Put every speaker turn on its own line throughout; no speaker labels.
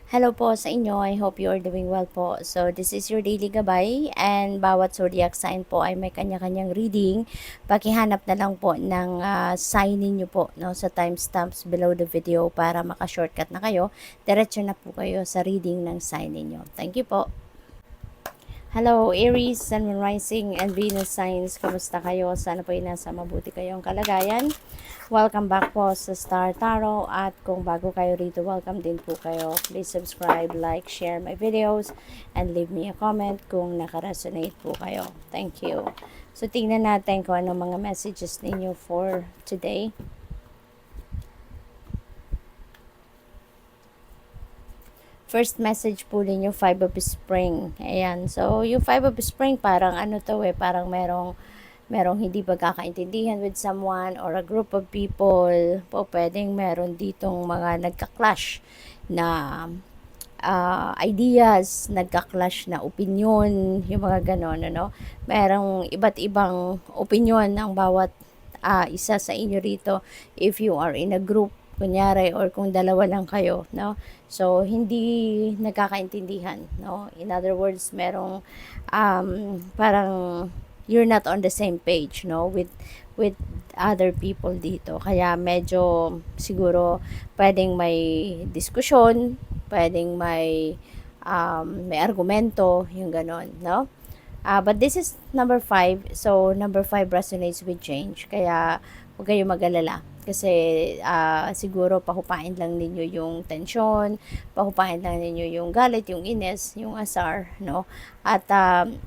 Hello po sa inyo. I hope you are doing well po. So, this is your daily gabay and bawat zodiac sign po ay may kanya-kanyang reading. Pakihanap na lang po ng sign ninyo po no, sa timestamps below the video para maka-shortcut na kayo. Diretso na po kayo sa reading ng sign ninyo. Thank you po. Hello, Aries, Sun, Moon, Rising, and Venus signs. Kamusta kayo? Sana po ay nasa mabuti kayong kalagayan. Welcome back po sa Star Tarot. At kung bago kayo rito, welcome din po kayo. Please subscribe, like, share my videos, and leave me a comment kung nakaresonate po kayo. Thank you. So, tingnan natin kung ano mga messages ninyo for today. First message po ninyo, Five of Spring. Ayan. So, yung Five of Spring, parang ano to parang merong hindi pagkakaintindihan with someone or a group of people. Po, pwedeng meron ditong mga nagka-clash na ideas, nagka-clash na opinion, yung mga ganon, ano. Merong iba't ibang opinion ng bawat isa sa inyo rito if you are in a group kunyari or kung dalawa lang kayo, no? So, hindi nagkakaintindihan, no? In other words, merong parang you're not on the same page, no? With other people dito. Kaya medyo siguro pwedeng may diskusyon, pwedeng may argumento, yung ganon, no? But this is number 5. So, number 5 resonates with change. Kaya, huwag kayo mag-alala. Kasi, siguro, pahupain lang ninyo yung tension, pahupain lang ninyo yung galit, yung inis, yung asar, no? At,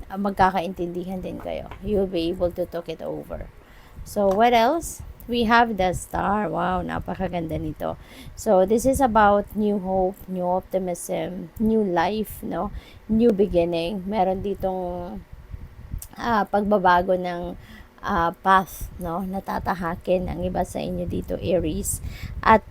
magkakaintindihan din kayo. You'll be able to talk it over. So, what else? We have the star. Wow, napakaganda nito. So, this is about new hope, new optimism, new life, no? New beginning. Meron ditong pagbabago ng path, no? Natatahakin ang iba sa inyo dito, Aries. At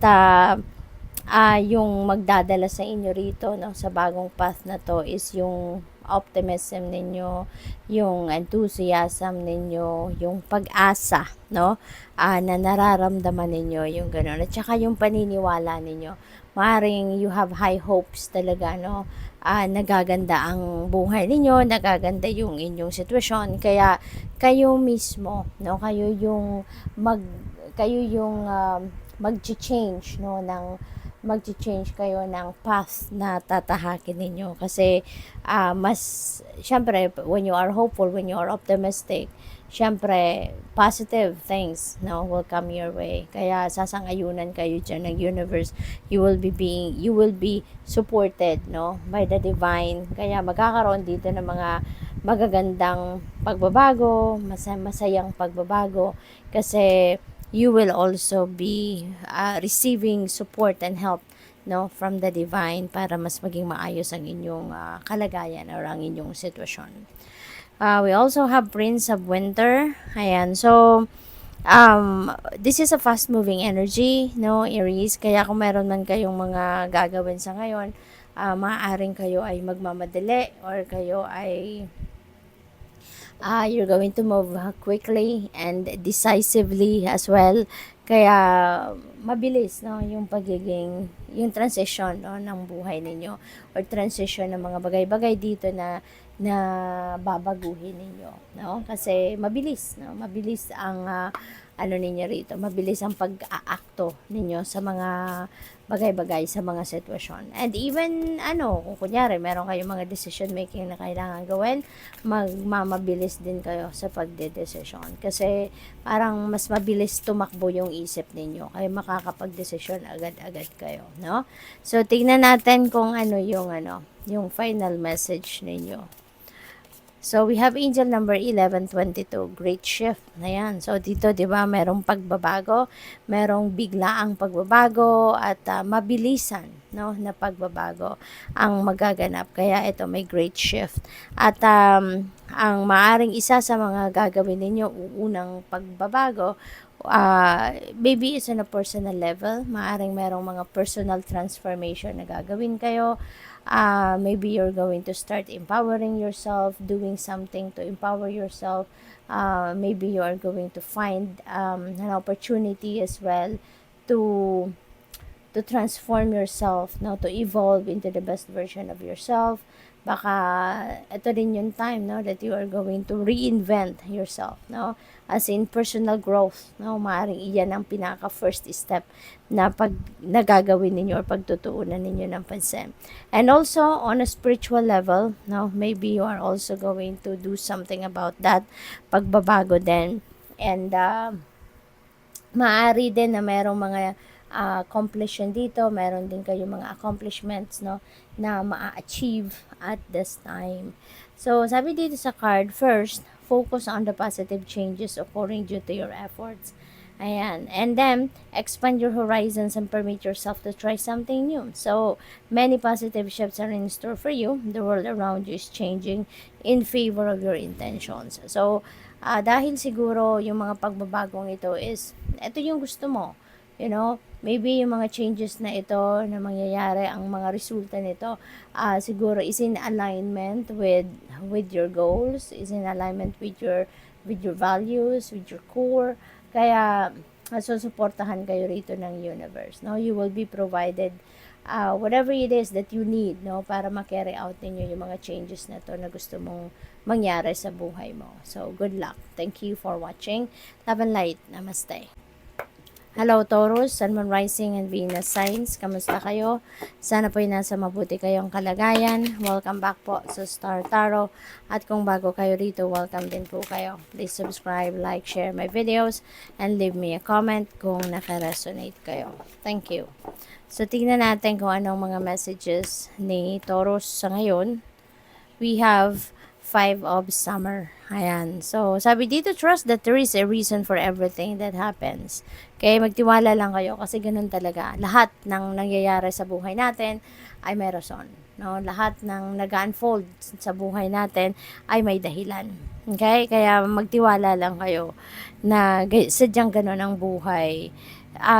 yung magdadala sa inyo rito, no, sa bagong path na to is yung optimism ninyo, yung enthusiasm ninyo, yung pag-asa, no, na nararamdaman ninyo, yung gano'n. At saka yung paniniwala ninyo. Maring you have high hopes talaga, no, nagaganda ang buhay ninyo, nagaganda yung inyong sitwasyon. Kaya kayo mismo, no, kayo yung mag-change, no, mag-change kayo ng path na tatahakin ninyo. Kasi, mas, syempre, when you are hopeful, when you are optimistic, syempre, positive things, no, will come your way. Kaya, sasang-ayunan kayo dyan ng universe. You will be supported, no, by the divine. Kaya, magkakaroon dito ng mga magagandang pagbabago, masayang pagbabago. Kasi, you will also be receiving support and help, no, from the divine para mas maging maayos ang inyong kalagayan or ang inyong sitwasyon. We also have Prince of Winter. Ayan. So, this is a fast moving energy, no, Aries. Kaya kung meron man kayong mga gagawin sa ngayon, maaaring kayo ay magmamadali or kayo ay you're going to move quickly and decisively as well. Kaya mabilis, no, yung transition, no, ng buhay ninyo or transition ng mga bagay-bagay dito na babaguhin ninyo, no? Kasi mabilis, no? Mabilis ang ano ninyo rito, mabilis ang pag-aakto ninyo sa mga bagay-bagay, sa mga sitwasyon. And even, kung kunyari, meron kayong mga decision making na kailangan gawin, magmamabilis din kayo sa pagdedesisyon. Kasi, parang mas mabilis tumakbo yung isip ninyo. Kaya makakapag-desisyon agad-agad kayo, no? So, tingnan natin kung yung final message ninyo. So, we have angel number 1122, great shift. Ayan. So, dito, di ba, merong pagbabago, merong biglaang pagbabago, at mabilisan, no, na pagbabago ang magaganap. Kaya, ito, may great shift. At, ang maaring isa sa mga gagawin ninyo, unang pagbabago, maybe it's on a personal level. Maaring merong mga personal transformation na gagawin kayo. Maybe you're going to start empowering yourself, doing something to empower yourself. Maybe you are going to find an opportunity as well to to transform yourself, no, to evolve into the best version of yourself. Baka ito din yung time, no, that you are going to reinvent yourself, no, as in personal growth, no, maaaring iyan ang pinaka first step na pag nagagawin ninyo or pagtutuunan ninyo ng pansin. And also on a spiritual level, no, maybe you are also going to do something about that pagbabago din. And maaari din na merong mga accomplishment dito, meron din kayo mga accomplishments, no, na ma-achieve at this time. So, sabi dito sa card, first, focus on the positive changes occurring due to your efforts. Ayan. And then, expand your horizons and permit yourself to try something new. So, many positive shifts are in store for you. The world around you is changing in favor of your intentions. So, dahil siguro yung mga pagbabagong ito is, ito yung gusto mo. You know, maybe yung mga changes na ito na mangyayari, ang mga resulta nito, siguro is in alignment with your goals, is in alignment with your values, with your core. Kaya susuportahan kayo rito ng universe, no? You will be provided whatever it is that you need, no, para ma-carry out ninyo yung mga changes na to na gusto mong mangyari sa buhay mo. So, good luck. Thank you for watching. Love and light. Namaste. Hello Taurus, Sun, Moon, Rising, and Venus signs. Kamusta kayo? Sana po ay nasa mabuti kayong kalagayan. Welcome back po sa Star Tarot. At kung bago kayo rito, welcome din po kayo. Please subscribe, like, share my videos, and leave me a comment kung naka-resonate kayo. Thank you. So, tingnan natin kung anong mga messages ni Taurus sa ngayon. We have 5 of Summer. Ayan. So, sabi dito, trust that there is a reason for everything that happens. Okay, magtiwala lang kayo kasi ganun talaga. Lahat ng nangyayari sa buhay natin ay may rason. No? Lahat ng nag-unfold sa buhay natin ay may dahilan. Okay? Kaya magtiwala lang kayo na sadyang ganun ang buhay.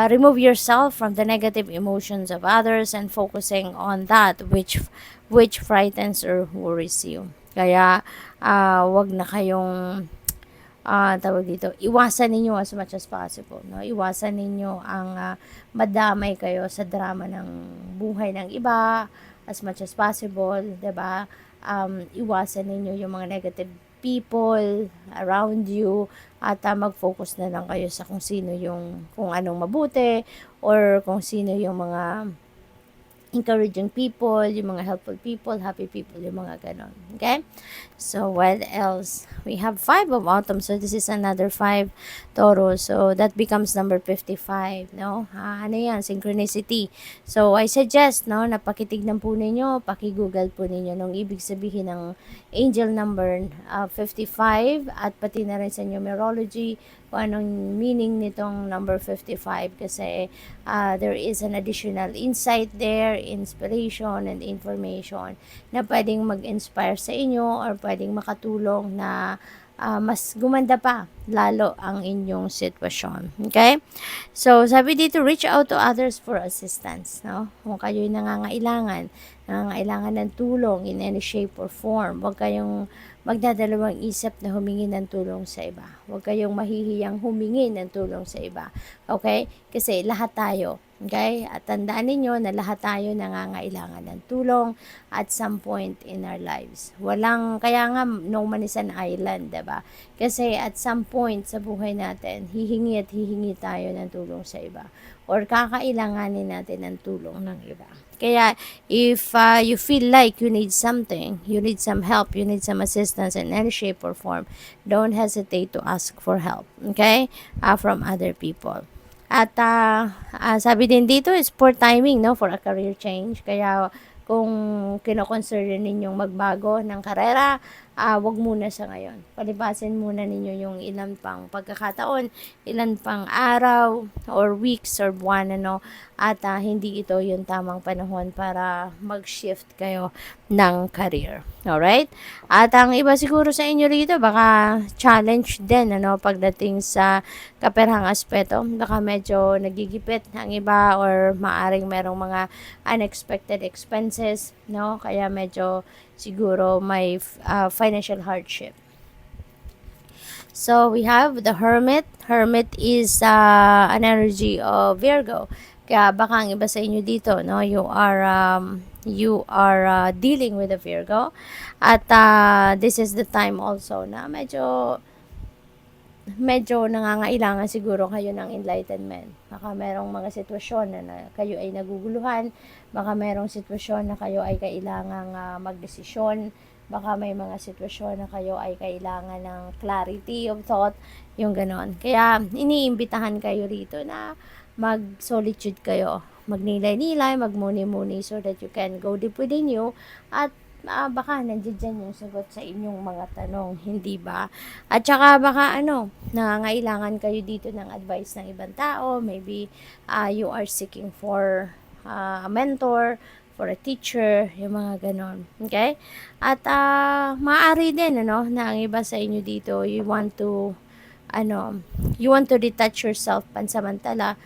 Remove yourself from the negative emotions of others and focusing on that which frightens or worries you. Kaya, wag na kayong, tawag dito, iwasan ninyo as much as possible. No? Iwasan ninyo ang madamay kayo sa drama ng buhay ng iba as much as possible. 'Di ba? Iwasan ninyo yung mga negative people around you at mag-focus na lang kayo sa kung anong mabuti or kung sino yung mga encouraging people, yung mga helpful people, happy people, yung mga ganon. Okay? So, what else? We have 5 of Autumn. So, this is another 5 Taurus. So, that becomes number 55, no? Ano yan? Synchronicity. So, I suggest, no, na pakitignan po ninyo, paki-google po ninyo nung ibig sabihin ng angel number 55 at pati na rin sa numerology kung anong meaning nitong number 55 kasi there is an additional insight there, inspiration and information na pwedeng mag-inspire sa inyo or pwedeng makatulong na mas gumanda pa lalo ang inyong sitwasyon. Okay? So, sabi dito, reach out to others for assistance. No? Kung kayo'y nangangailangan ng tulong in any shape or form, huwag kayong magdadalawang isip na humingi ng tulong sa iba. Huwag kayong mahihiyang humingi ng tulong sa iba. Okay? Kasi lahat tayo. Okay? At tandaan ninyo na lahat tayo nangangailangan ng tulong at some point in our lives. Kaya nga, no man is an island, diba? Kasi at some point sa buhay natin, hihingi tayo ng tulong sa iba. Or kakailanganin natin ng tulong ng iba. Kaya, if you feel like you need something, you need some help, you need some assistance in any shape or form, don't hesitate to ask for help, okay? From other people. At sabi din dito is poor timing, no, for a career change. Kaya, kung kino-consider ninyong magbago ng karera, wag muna sa ngayon. Palipasin muna ninyo yung ilan pang pagkakataon, ilan pang araw or weeks or buwan, at hindi ito yung tamang panahon para mag-shift kayo ng career. Alright? At ang iba siguro sa inyo rito, baka challenge din, pagdating sa kaperang aspeto. Baka medyo nagigipit ang iba or maaring merong mga unexpected expenses, no? Kaya medyo siguro may financial hardship. So, we have the Hermit. Hermit is an energy of Virgo. Kaya baka ang iba sa inyo dito, no, you are dealing with a Virgo, at this is the time also na medyo nangangailangan siguro kayo ng enlightenment. Baka merong mga sitwasyon na kayo ay naguguluhan, baka merong sitwasyon na kayo ay kailangang magdesisyon, baka may mga sitwasyon na kayo ay kailangan ng clarity of thought, yung ganon. Kaya iniimbitahan kayo rito na mag-solitude kayo, magnilay-nilay, magmuni-muni, so that you can go deep within you, at baka nandiyan yung sagot sa inyong mga tanong, hindi ba? At saka baka nangangailangan kayo dito ng advice ng ibang tao, maybe you are seeking for a mentor, for a teacher, yung mga ganon. Okay? At maaari din na ang iba sa inyo dito, you want to detach yourself pansamantala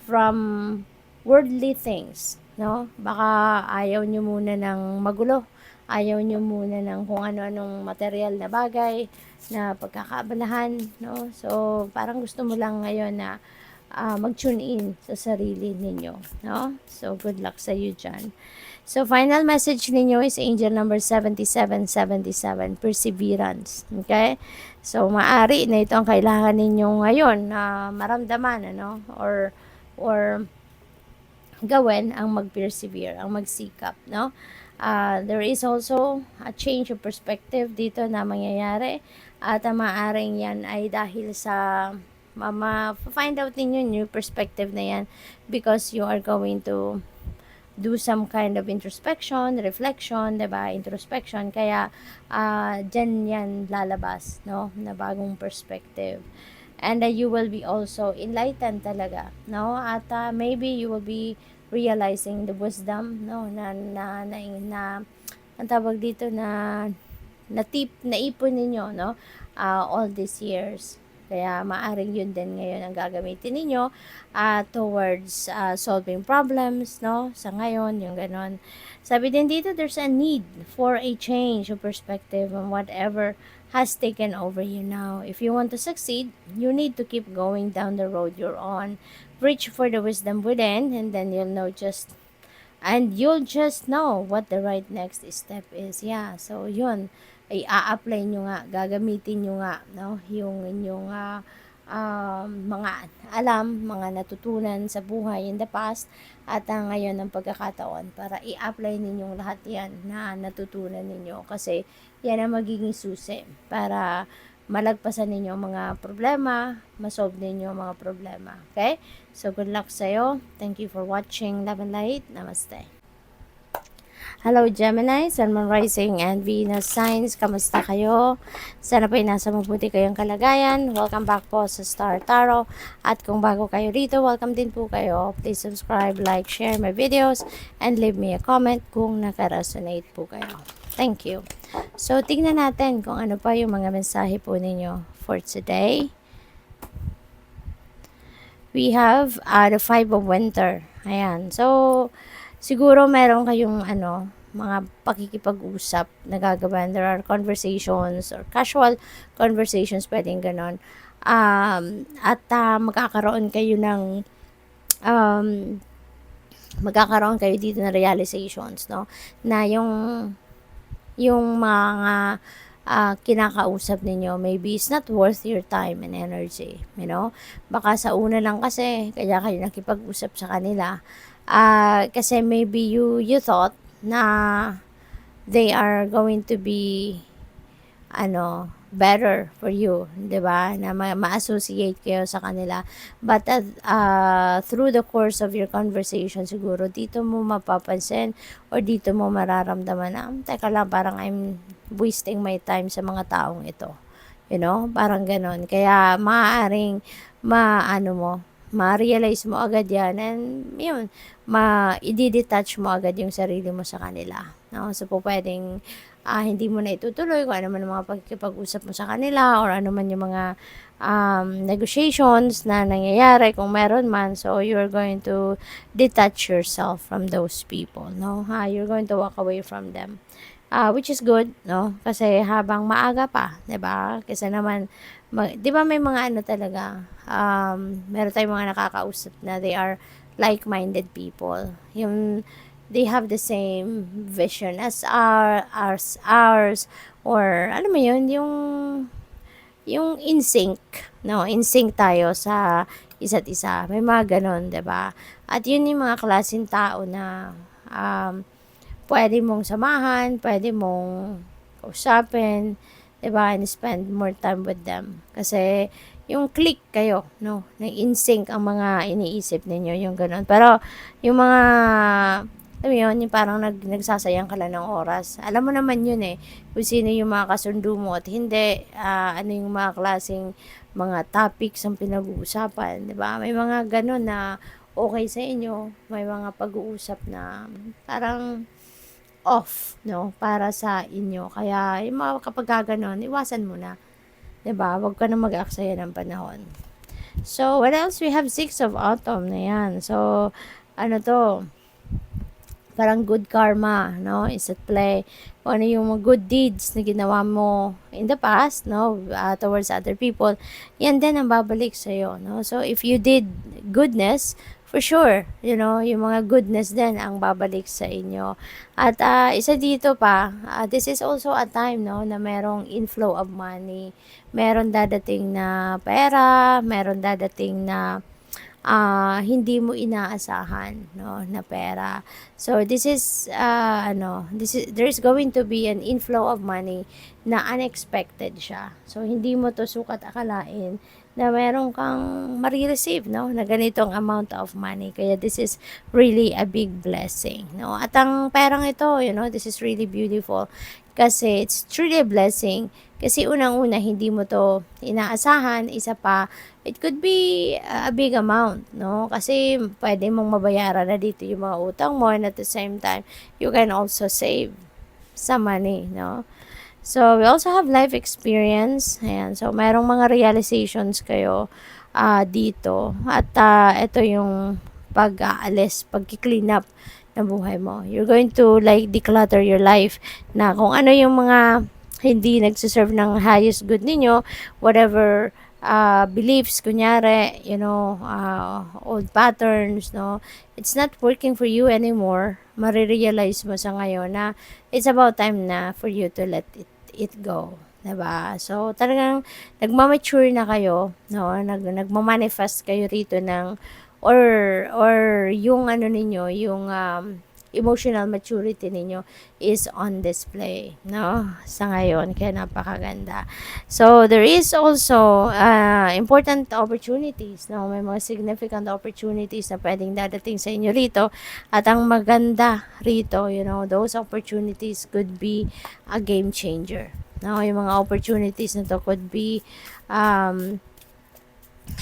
from worldly things, no? Baka ayaw nyo muna ng magulo, ayaw nyo muna ng kung ano-anong material na bagay na pagkakaabalahan, no? So parang gusto mo lang ngayon na mag-tune in sa sarili ninyo, no? So good luck sa you dyan. So final message ninyo is angel number 7777, perseverance. Okay? So maari na ito ang kailangan ninyo ngayon na maramdaman, or gawin, ang mag-persevere, ang magsikap, no? There is also a change of perspective dito na mangyayari, at maaaring yan ay dahil sa find out ninyo new perspective na yan, because you are going to do some kind of introspection, reflection, diba? Introspection. Kaya, dyan yan lalabas, no? Na bagong perspective. And you will be also enlightened talaga, no? At maybe you will be realizing the wisdom, no? Ang tawag dito naipon ninyo, no? All these years. Kaya maaring yun din ngayon ang gagamitin ninyo towards solving problems, no? Sa ngayon, yung ganon. Sabi din dito, there's a need for a change of perspective on whatever has taken over you now. If you want to succeed, you need to keep going down the road you're on. Reach for the wisdom within, and then you'll just know what the right next step is. Yeah, so yun ay a-apply nyo nga, gagamitin nyo nga, no? Yung inyong mga alam, mga natutunan sa buhay in the past, at ngayon ang pagkakataon para i-apply ninyong lahat yan na natutunan ninyo, kasi yan ang magiging susi para malagpasan ninyo mga problema, masolve ninyo mga problema. Okay? So good luck sa'yo. Thank you for watching. Love and light. Namaste. Hello Gemini, Sun, Moon, Rising, and Venus signs. Kamusta kayo? Sana po'y nasa mabuti kayong kalagayan. Welcome back po sa Star Tarot. At kung bago kayo rito, welcome din po kayo. Please subscribe, like, share my videos, and leave me a comment kung nakaresonate po kayo. Thank you. So, tingnan natin kung ano pa yung mga mensahe po ninyo for today. We have the Five of Winter. Ayan. So, siguro meron kayong mga pakikipag-usap na gagawin. There are conversations or casual conversations, pwedeng ganon. At magkakaroon kayo dito ng realizations, no? Na yung mga kinakausap ninyo, maybe it's not worth your time and energy, Baka sa una lang kasi, kaya kayo nakipag-usap sa kanila. Kasi maybe you thought na they are going to be better for you, 'di ba? Na ma-associate kayo sa kanila. But through the course of your conversation, siguro dito mo mapapansin or dito mo mararamdaman na, teka lang, parang I'm wasting my time sa mga taong ito. Parang ganon. Kaya maaaring ma-realize mo agad yan, and yun, i-detach mo agad yung sarili mo sa kanila. No? So, pwedeng hindi mo na itutuloy kung ano man ang mga pagkipag-usap mo sa kanila, or ano man yung mga negotiations na nangyayari kung meron man. So, you're going to detach yourself from those people. No? You're going to walk away from them. Which is good, no? Kasi habang maaga pa, 'di ba? Kasi naman 'di ba may mga talaga, meron tayong mga nakakausap na they are like-minded people. Yung they have the same vision as ours, or alam mo yun, yung in sync, no? In sync tayo sa isa't isa. May mga ganun, 'di ba? At yun yung mga klaseng tao na pwede mong samahan, pwede mong kausapin, 'di ba? And spend more time with them. Kasi yung click kayo, no? Na in sync ang mga iniisip ninyo, yung ganun. Pero yung mga alam mo yun, yung parang nagsasayang ka lang ng oras. Alam mo naman yun eh, kung sino yung mga kasundo mo at hindi, ano yung mga klaseng mga topics ang pinag-uusapan, di ba? May mga ganun na okay sa inyo, may mga pag-uusap na parang off, no? Para sa inyo. Kaya, yung mga kapag gaganon, iwasan mo na. 'Di ba? Huwag ka na mag-aksaya ng panahon. So, what else? We have 6 of Autumn na yan. So, ano to? Parang good karma, no? Is at play. Kung ano yung mga good deeds na ginawa mo in the past, no? Towards other people, yan din ang babalik sa'yo, no? So, if you did goodness, for sure, yung mga goodness din ang babalik sa inyo. At isa dito pa, this is also a time, no, na merong inflow of money. Meron dadating na pera, meron dadating na hindi mo inaasahan, no, na pera. So there's going to be an inflow of money na unexpected siya. So hindi mo to sukat akalain na meron kang marireceive, no, na ganitong amount of money. Kaya this is really a big blessing, no. At ang perang ito, this is really beautiful kasi it's truly a blessing. Kasi unang-una, hindi mo to inaasahan. Isa pa, it could be a big amount, no? Kasi pwede mong mabayaran na dito yung mga utang mo, and at the same time, you can also save some money, no? So, we also have life experience. Ayan. So, merong mga realizations kayo dito. At ito yung pag-aalis, pag-clean up ng buhay mo. You're going to like declutter your life na kung ano yung mga hindi nagsiserve ng highest good ninyo, whatever beliefs, kunyari, old patterns, no, it's not working for you anymore. Marirealize mo sa ngayon na it's about time na for you to let it go. Diba? So, talagang nagmamature na kayo, no? Nagmamanifest kayo rito ng or yung ano ninyo, yung emotional maturity ninyo is on display, no? Sa ngayon, kaya napakaganda. So, there is also important opportunities, no? May mga significant opportunities na pwedeng dadating sa inyo rito. At ang maganda rito, those opportunities could be a game changer. No? Yung mga opportunities na to could be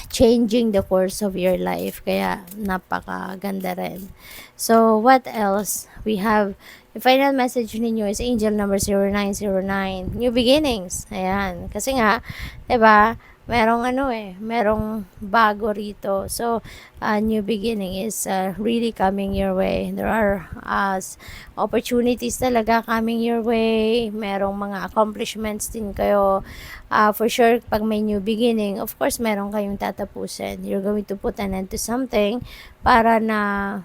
changing the course of your life. Kaya, napakaganda rin. So, what else? We have, the final message ninyo is angel number 0909. New beginnings. Ayan. Kasi nga, 'di ba? Merong bago rito. So, new beginning is really coming your way. There are opportunities talaga coming your way. Merong mga accomplishments din kayo. For sure, pag may new beginning, of course, meron kayong tatapusin. You're going to put an end to something para na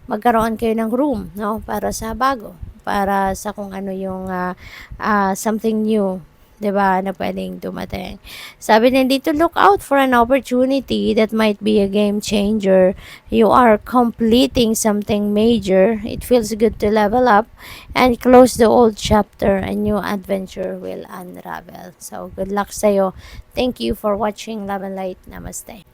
magkaroon kayo ng room, no? Para sa bago. Para sa kung ano yung something new, 'di ba, na pwedeng dumating. Sabi din dito, look out for an opportunity that might be a game changer. You are completing something major. It feels good to level up and close the old chapter. A new adventure will unravel. So, good luck sa'yo. Thank you for watching Love and Light. Namaste.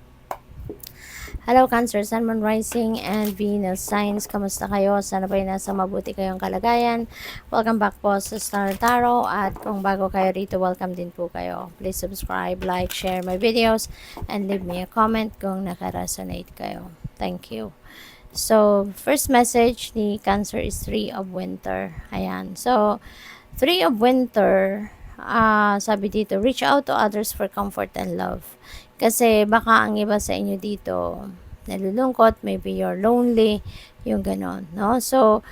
Hello Cancer, Sun, Moon, Rising, and Venus signs. Kamusta kayo? Sana ba nasa mabuti kayong kalagayan? Welcome back po sa Star Tarot. At kung bago kayo rito, welcome din po kayo. Please subscribe, like, share my videos, and leave me a comment kung nakaresonate kayo. Thank you. So, first message ni Cancer is 3 of Winter. Ayan. So, 3 of Winter, sabi dito, reach out to others for comfort and love. Kasi baka ang iba sa inyo dito, nalulungkot, maybe you're lonely, yung ganon, no? So,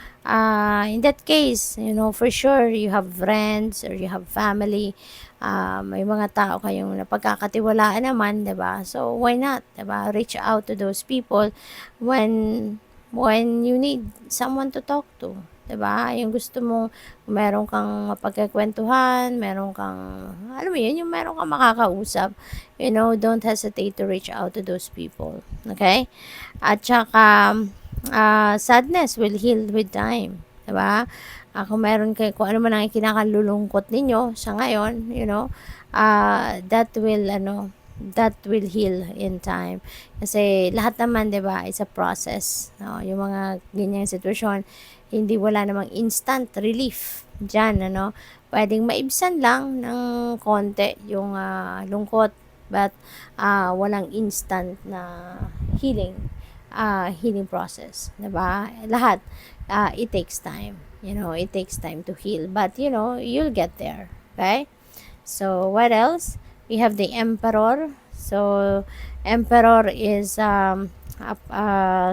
in that case, for sure, you have friends or you have family, may mga tao kayong napagkakatiwalaan naman, 'di ba? So, why not, 'di ba? Reach out to those people when you need someone to talk to, 'di ba? Yung gusto mo, meron kang mapagkakwentuhan, meron kang, alam mo yun, yung meron kang makakausap, don't hesitate to reach out to those people, okay? At saka, sadness will heal with time, 'di ba? Kung meron kayo, kung ano man ang kinakalulungkot ninyo sa ngayon, that will heal in time. Kasi lahat naman, 'di ba, it's a process, no? Yung mga ganyang sitwasyon, hindi wala namang instant relief diyan, ano? Pwedeng maibsan lang ng konti yung lungkot, but walang instant na healing healing process, 'di ba? Lahat it takes time. It takes time to heal, but you'll get there, okay? So what else? We have the emperor. So emperor is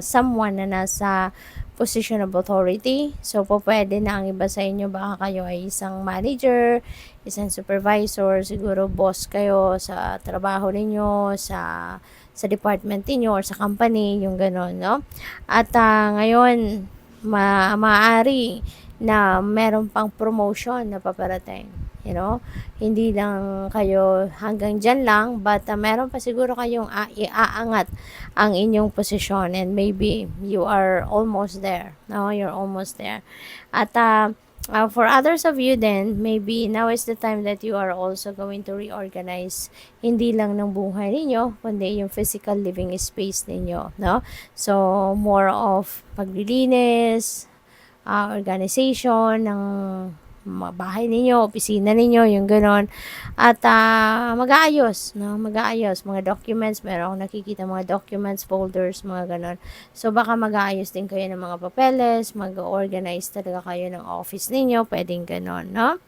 someone na nasa position of authority. So po pwede na ang iba sa inyo, baka kayo ay isang manager, isang supervisor, siguro boss kayo sa trabaho ninyo, sa department niyo or sa company, yung gano'n, no? At ngayon, maaari na meron pang promotion na paparating. Hindi lang kayo hanggang dyan lang, but meron pa siguro kayong iaangat ang inyong posisyon, and maybe you are almost there. No, you're almost there. At for others of you then, maybe now is the time that you are also going to reorganize hindi lang ng buhay ninyo, kundi yung physical living space ninyo, no? So, more of paglilinis, organization ng mga bahay ninyo, opisina ninyo, yung ganon. At mag-aayos, no? Mag-aayos, mga documents, meron akong nakikita mga documents, folders, mga ganon. So, baka mag-aayos din kayo ng mga papeles, mag-organize talaga kayo ng office ninyo, pwedeng ganon, no?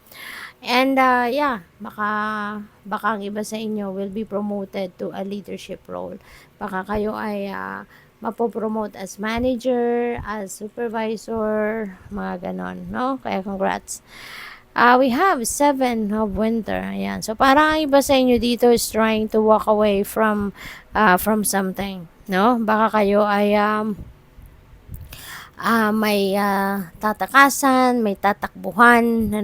And baka ang iba sa inyo will be promoted to a leadership role. Baka kayo ay mapopromote as manager, as supervisor, mga ganon, no? Kaya congrats. We have 7 of winter. Ayan. So, parang ang iba sa inyo dito is trying to walk away from something, no? Baka kayo ay may tatakasan, may tatakbuhan,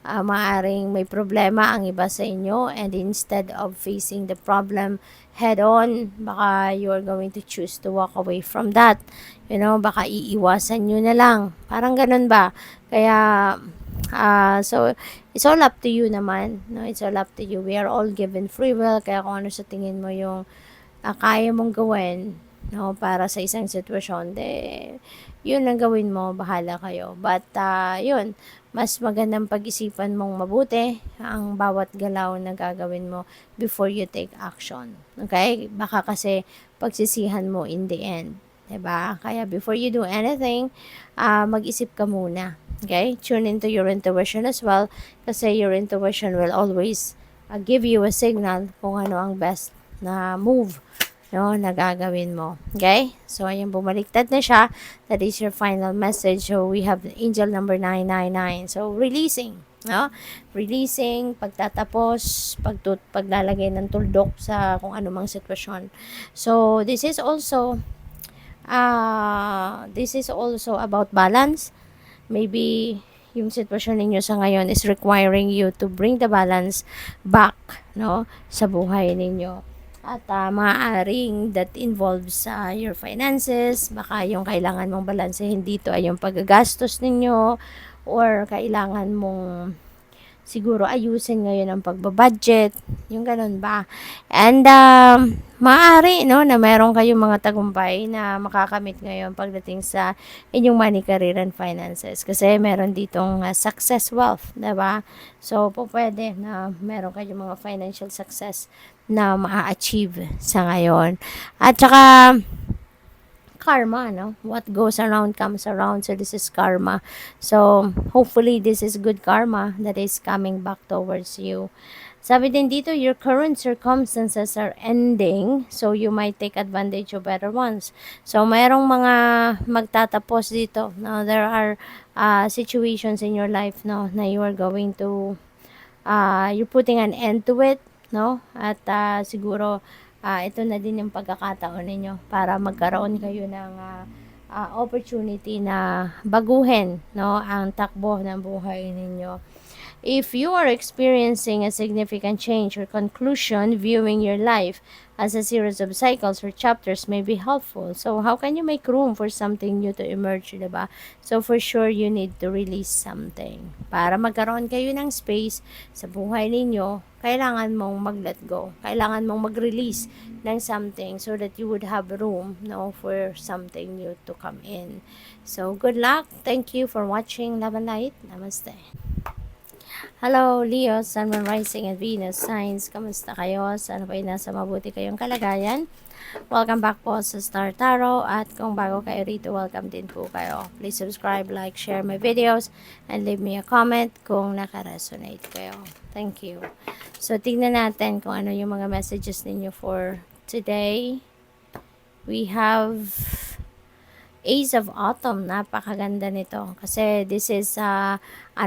maaring may problema ang iba sa inyo, and instead of facing the problem head on, baka you are going to choose to walk away from that. Baka iiwasan nyo na lang. Parang ganun ba? Kaya, so, it's all up to you naman. No? It's all up to you. We are all given free will. Kaya kung ano sa tingin mo yung kaya mong gawin, no, para sa isang sitwasyon, yun ang gawin mo, bahala kayo. But, yun, mas magandang pag-isipan mong mabuti ang bawat galaw na gagawin mo before you take action. Okay? Baka kasi pagsisihan mo in the end. Diba? Kaya before you do anything, mag-isip ka muna. Okay? Tune into your intuition as well, kasi your intuition will always give you a signal kung ano ang best na move, no, na gagawin mo. Okay? So, ayan, bumaliktad na siya. That is your final message. So, we have angel number 999. So, releasing. No? Releasing, pagtatapos, paglalagay ng tuldok sa kung anumang sitwasyon. So, this is also about balance. Maybe yung sitwasyon ninyo sa ngayon is requiring you to bring the balance back, no, sa buhay ninyo. At maaaring that involves your finances. Baka yung kailangan mong balansehin dito ay yung paggagastos ninyo, or kailangan mong siguro ayusin ngayon ang pagbabudget, yung ganun ba. And maaari, no, na meron kayong mga tagumpay na makakamit ngayon pagdating sa inyong money, career, and finances. Kasi meron ditong success wealth, diba? So, pwede na meron kayong mga financial success na maa-achieve sa ngayon. At saka, karma, no? What goes around comes around. So, this is karma. So, hopefully, this is good karma that is coming back towards you. Sabi din dito, your current circumstances are ending, so you might take advantage of better ones. So, mayroong mga magtatapos dito. No? There are situations in your life, no, na you are going to, you're putting an end to it, no? At siguro, ito na din yung pagkakataon ninyo para magkaroon kayo ng opportunity na baguhin, no, ang takbo ng buhay ninyo. If you are experiencing a significant change or conclusion, viewing your life as a series of cycles or chapters may be helpful. So, how can you make room for something new to emerge, diba? So, for sure, you need to release something. Para magkaroon kayo ng space sa buhay ninyo, kailangan mong mag-let go. Kailangan mong mag-release ng something so that you would have room, no, for something new to come in. So, good luck. Thank you for watching Love and Light. Namaste. Hello, Leo, Sun, Moon, Rising, and Venus signs. Kamusta kayo? Sana ba'y nasa mabuti kayong kalagayan? Welcome back po sa Star Tarot. At kung bago kayo rito, welcome din po kayo. Please subscribe, like, share my videos, and leave me a comment kung naka-resonate kayo. Thank you. So, tingnan natin kung ano yung mga messages ninyo for today. We have Ace of Autumn, napakaganda nito. Kasi this is an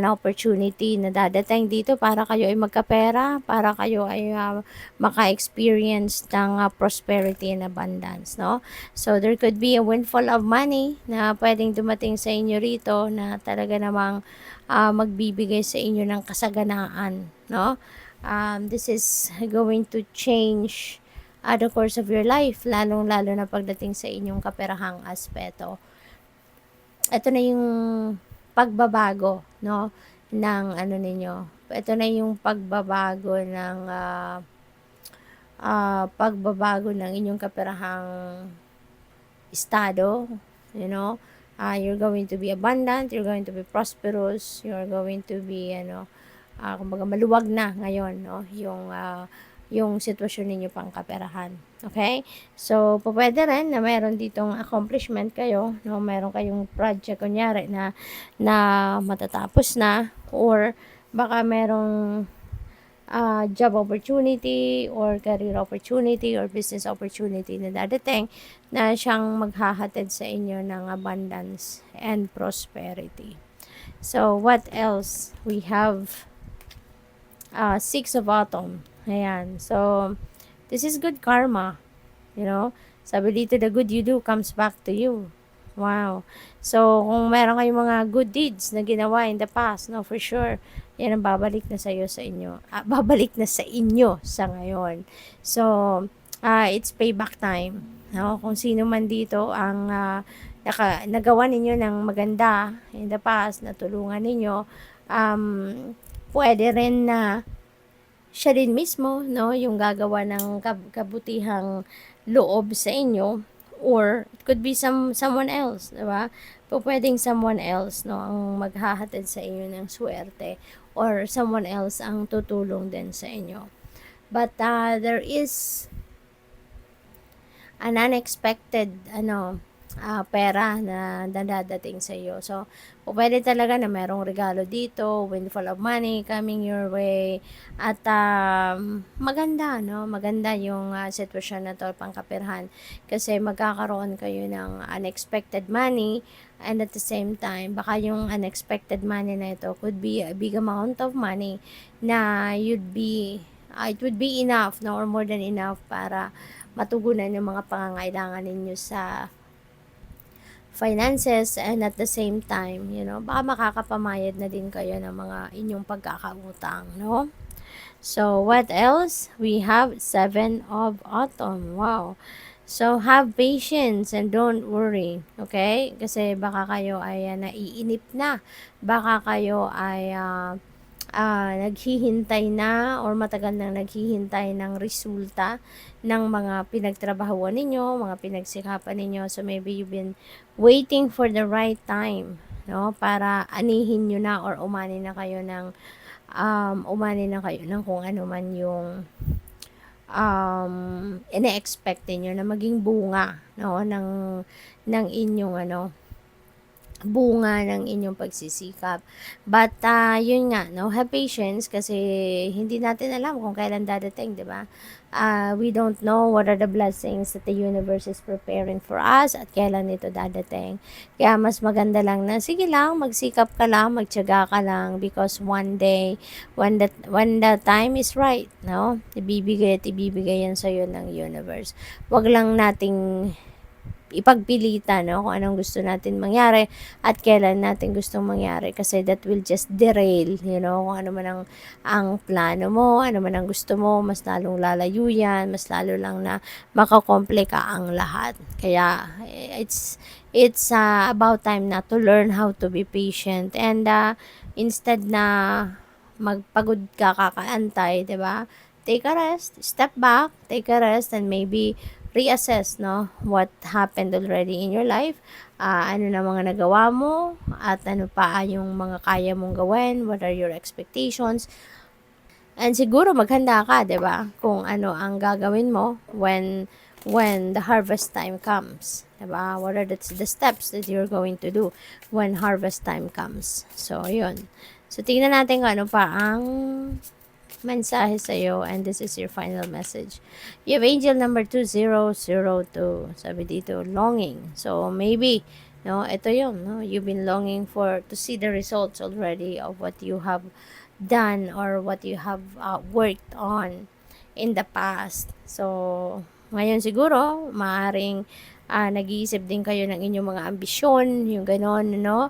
opportunity na dadating dito para kayo ay magkapera, para kayo ay maka-experience ng prosperity and abundance, no? So, there could be a windfall of money na pwedeng dumating sa inyo rito na talaga namang magbibigay sa inyo ng kasaganaan, no? This is going to change the course of your life, lalong-lalo na pagdating sa inyong kaperahang aspeto. Ito na yung pagbabago, no, ng ano ninyo. Ito na yung pagbabago ng inyong kaperahang estado, you know. You're going to be abundant, you're going to be prosperous, you're going to be kumbaga maluwag na ngayon, no, yung sitwasyon ninyo pang kaperahan. Okay? So, pwede rin na meron ditong accomplishment kayo, no? Meron kayong project, kunyari, na matatapos na, or baka merong job opportunity, or career opportunity, or business opportunity na dadating, na siyang maghahatid sa inyo ng abundance and prosperity. So, what else? We have Six of Autumn. Ayan. So, this is good karma. You know? Sabi dito, the good you do comes back to you. Wow. So, kung meron kayong mga good deeds na ginawa in the past, no, for sure, yan ang babalik na sa inyo. Babalik na sa inyo sa ngayon. So, it's payback time. No? Kung sino man dito ang nagawa ninyo ng maganda in the past, natulungan ninyo, pwede rin na siya din mismo, no, yung gagawa ng kabutihang loob sa inyo, or it could be someone else, diba? Pwedeng someone else, no, ang maghahatid sa inyo ng swerte, or someone else ang tutulong din sa inyo. But there is an unexpected pera na dadating sa iyo. So, pwede talaga na merong regalo dito, windfall of money coming your way, at maganda, no? Maganda yung sitwasyon na to, pangkapirhan, kasi magkakaroon kayo ng unexpected money, and at the same time, baka yung unexpected money na ito could be a big amount of money na it would be enough, no, or more than enough para matugunan yung mga pangangailangan ninyo sa finances, and at the same time, you know, baka makakapamayad na din kayo ng mga inyong pagkakautang, no? So, what else? We have Seven of Autumn. Wow. So, have patience and don't worry. Okay? Kasi baka kayo ay naiinip na. Baka kayo ay naghihintay na, or matagal nang naghihintay ng resulta ng mga pinagtrabahuan ninyo, mga pinagsikapan ninyo. So, maybe you've been waiting for the right time, no, para anihin nyo na, or umani na kayo ng kung ano man yung ine-expect niyo na maging bunga, no, ng inyong bunga ng inyong pagsisikap. But, yun nga, no, have patience kasi hindi natin alam kung kailan dadating, di ba? We don't know what are the blessings that the universe is preparing for us at kailan ito dadating. Kaya mas maganda lang na, sige lang, magsikap ka lang, magtiyaga ka lang because one day, when the time is right, no, ibibigay at ibibigay yan sa'yo ng universe. Wag lang nating ipagpilitan, no, kung anong gusto natin mangyari at kailan natin gustong mangyari kasi that will just derail, kung ano man ang plano mo, ano man ang gusto mo, mas lalong lalayo yan, mas lalo lang na makakomplika ang lahat. Kaya it's about time na to learn how to be patient and instead na magpagod ka kakaantay, 'di ba? Take a rest, step back, take a rest and maybe reassess, no, what happened already in your life, ano na mga nagawa mo, at ano pa yung mga kaya mong gawin, what are your expectations, and siguro maghanda ka, 'di ba? Kung ano ang gagawin mo when the harvest time comes, 'di ba? What are the steps that you're going to do when harvest time comes? So, 'yun. So, tingnan natin kung ano pa ang mensahe sa'yo and this is your final message. You have angel number 2002. Sabi dito, longing. So, maybe, no, ito yun, no? You've been longing to see the results already of what you have done or what you have worked on in the past. So, ngayon siguro, maaaring nag-iisip din kayo ng inyong mga ambisyon, yung ganon, no?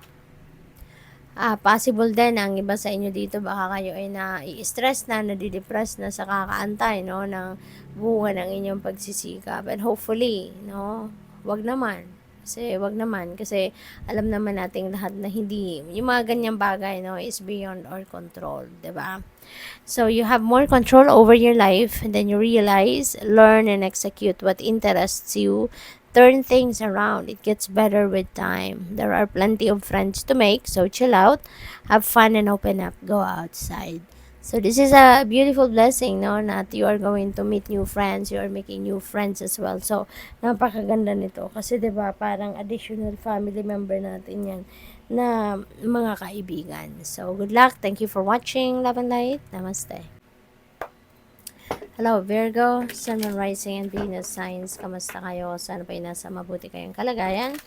Possible din ang iba sa inyo dito baka kayo ay na-i-stress na, nadidepress na sa kakaantay, no, ng bunga ng inyong pagsisikap. And hopefully, no, wag naman. Wag naman. Kasi alam naman nating lahat na hindi, yung mga ganyang bagay, no, is beyond our control, 'di ba? So, you have more control over your life and then you realize, learn and execute what interests you. Turn things around. It gets better with time. There are plenty of friends to make, so chill out, have fun and open up. Go outside. So this is a beautiful blessing, no? That you are going to meet new friends, you are making new friends as well. So napakaganda nito kasi 'di ba parang additional family member natin 'yan na mga kaibigan. So good luck. Thank you for watching. Love and light. Namaste. Hello Virgo, Sun, Moon, Rising, and Venus signs. Kamusta kayo? Sana po ay nasa mabuti kayong kalagayan.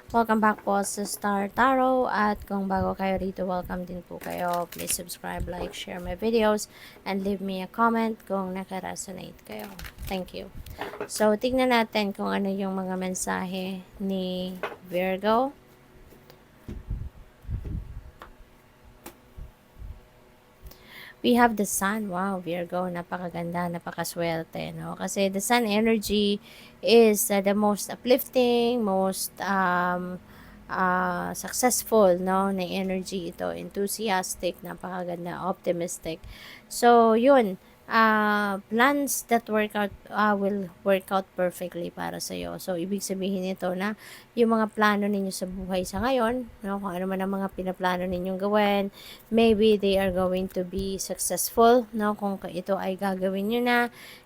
Welcome back po sa Star Tarot. At kung bago kayo rito, welcome din po kayo. Please subscribe, like, share my videos, and leave me a comment kung nakaresonate kayo. Thank you. So, tignan natin kung ano yung mga mensahe ni Virgo. We have the sun. Wow, Virgo, napakaganda, napakaswerte, no? Kasi the sun energy is the most uplifting, most successful, no, na energy ito. Enthusiastic, napakaganda, optimistic. So, yun. Plans that will work out perfectly para sa iyo. So, ibig sabihin nito na yung mga plano ninyo sa buhay sa ngayon, no, kung ano man ang mga pinaplano ninyong gawin, maybe they are going to be successful, no, kung ito ay gagawin nyo na.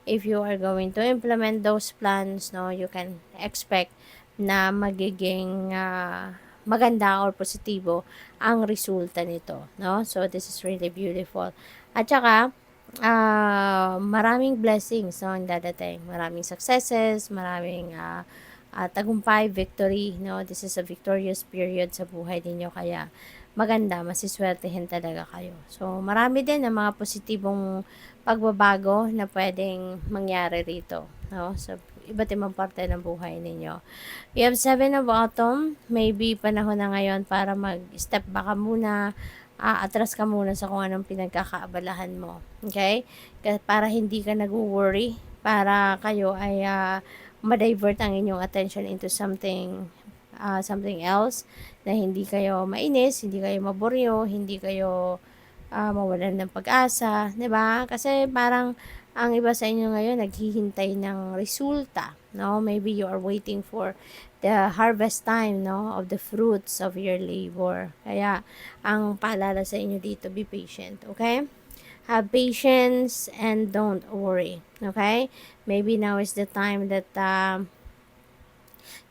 If you are going to implement those plans, no, you can expect na magiging maganda or positibo ang resulta nito, no? So, this is really beautiful. At saka, maraming blessings, no, ang dadating. Maraming successes, maraming tagumpay, victory, no? This is a victorious period sa buhay ninyo, kaya maganda, masiswertehin talaga kayo. So, marami din ang mga positibong pagbabago na pwedeng mangyari rito, no? So, iba't ibang parte ng buhay ninyo. You have 7 of Autumn. Maybe panahon na ngayon para mag-step back ka muna, atras ka muna sa kung anong pinagkakaabalahan mo. Okay? Para hindi ka nag-worry, para kayo ay ma-divert ang inyong attention into something else, na hindi kayo mainis, hindi kayo maboryo, hindi kayo mawalan ng pag-asa, 'di ba? Kasi parang ang iba sa inyo ngayon naghihintay ng resulta, no? Maybe you are waiting for the harvest time, no, of the fruits of your labor. Kaya ang paalala sa inyo dito, be patient, okay? Have patience and don't worry, okay? Maybe now is the time that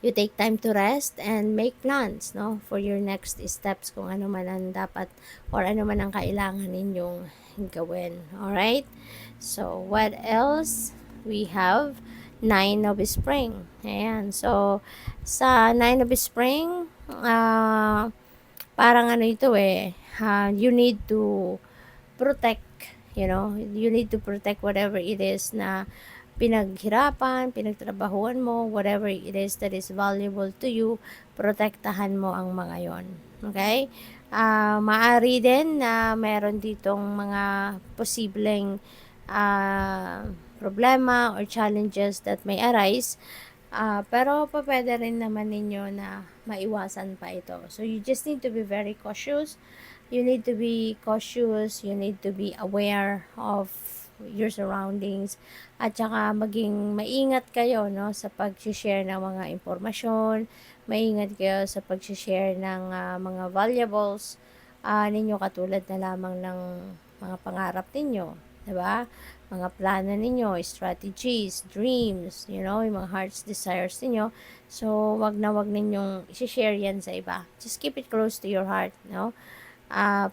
You take time to rest and make plans, no, for your next steps kung ano man ang dapat or ano man ang kailangan ninyong gawin. Alright? So, what else? We have Nine of Spring. Ayan. So, sa Nine of Spring, parang ano ito you need to protect, you need to protect whatever it is na pinaghirapan, pinagtrabahuan mo, whatever it is that is valuable to you, protektahan mo ang mga yon. Okay? Maari din na meron ditong mga posibleng problema or challenges that may arise. Pero pwede rin naman ninyo na maiwasan pa ito. So, you just need to be very cautious. You need to be cautious. You need to be aware of your surroundings. At saka maging maingat kayo, no, sa pag-share ng mga impormasyon. Maingat kayo sa pag-share ng mga valuables ninyo, katulad na lamang ng mga pangarap ninyo. Diba? Mga plano ninyo, strategies, dreams, yung mga heart's desires ninyo. So, wag ninyong i-share yan sa iba. Just keep it close to your heart, no?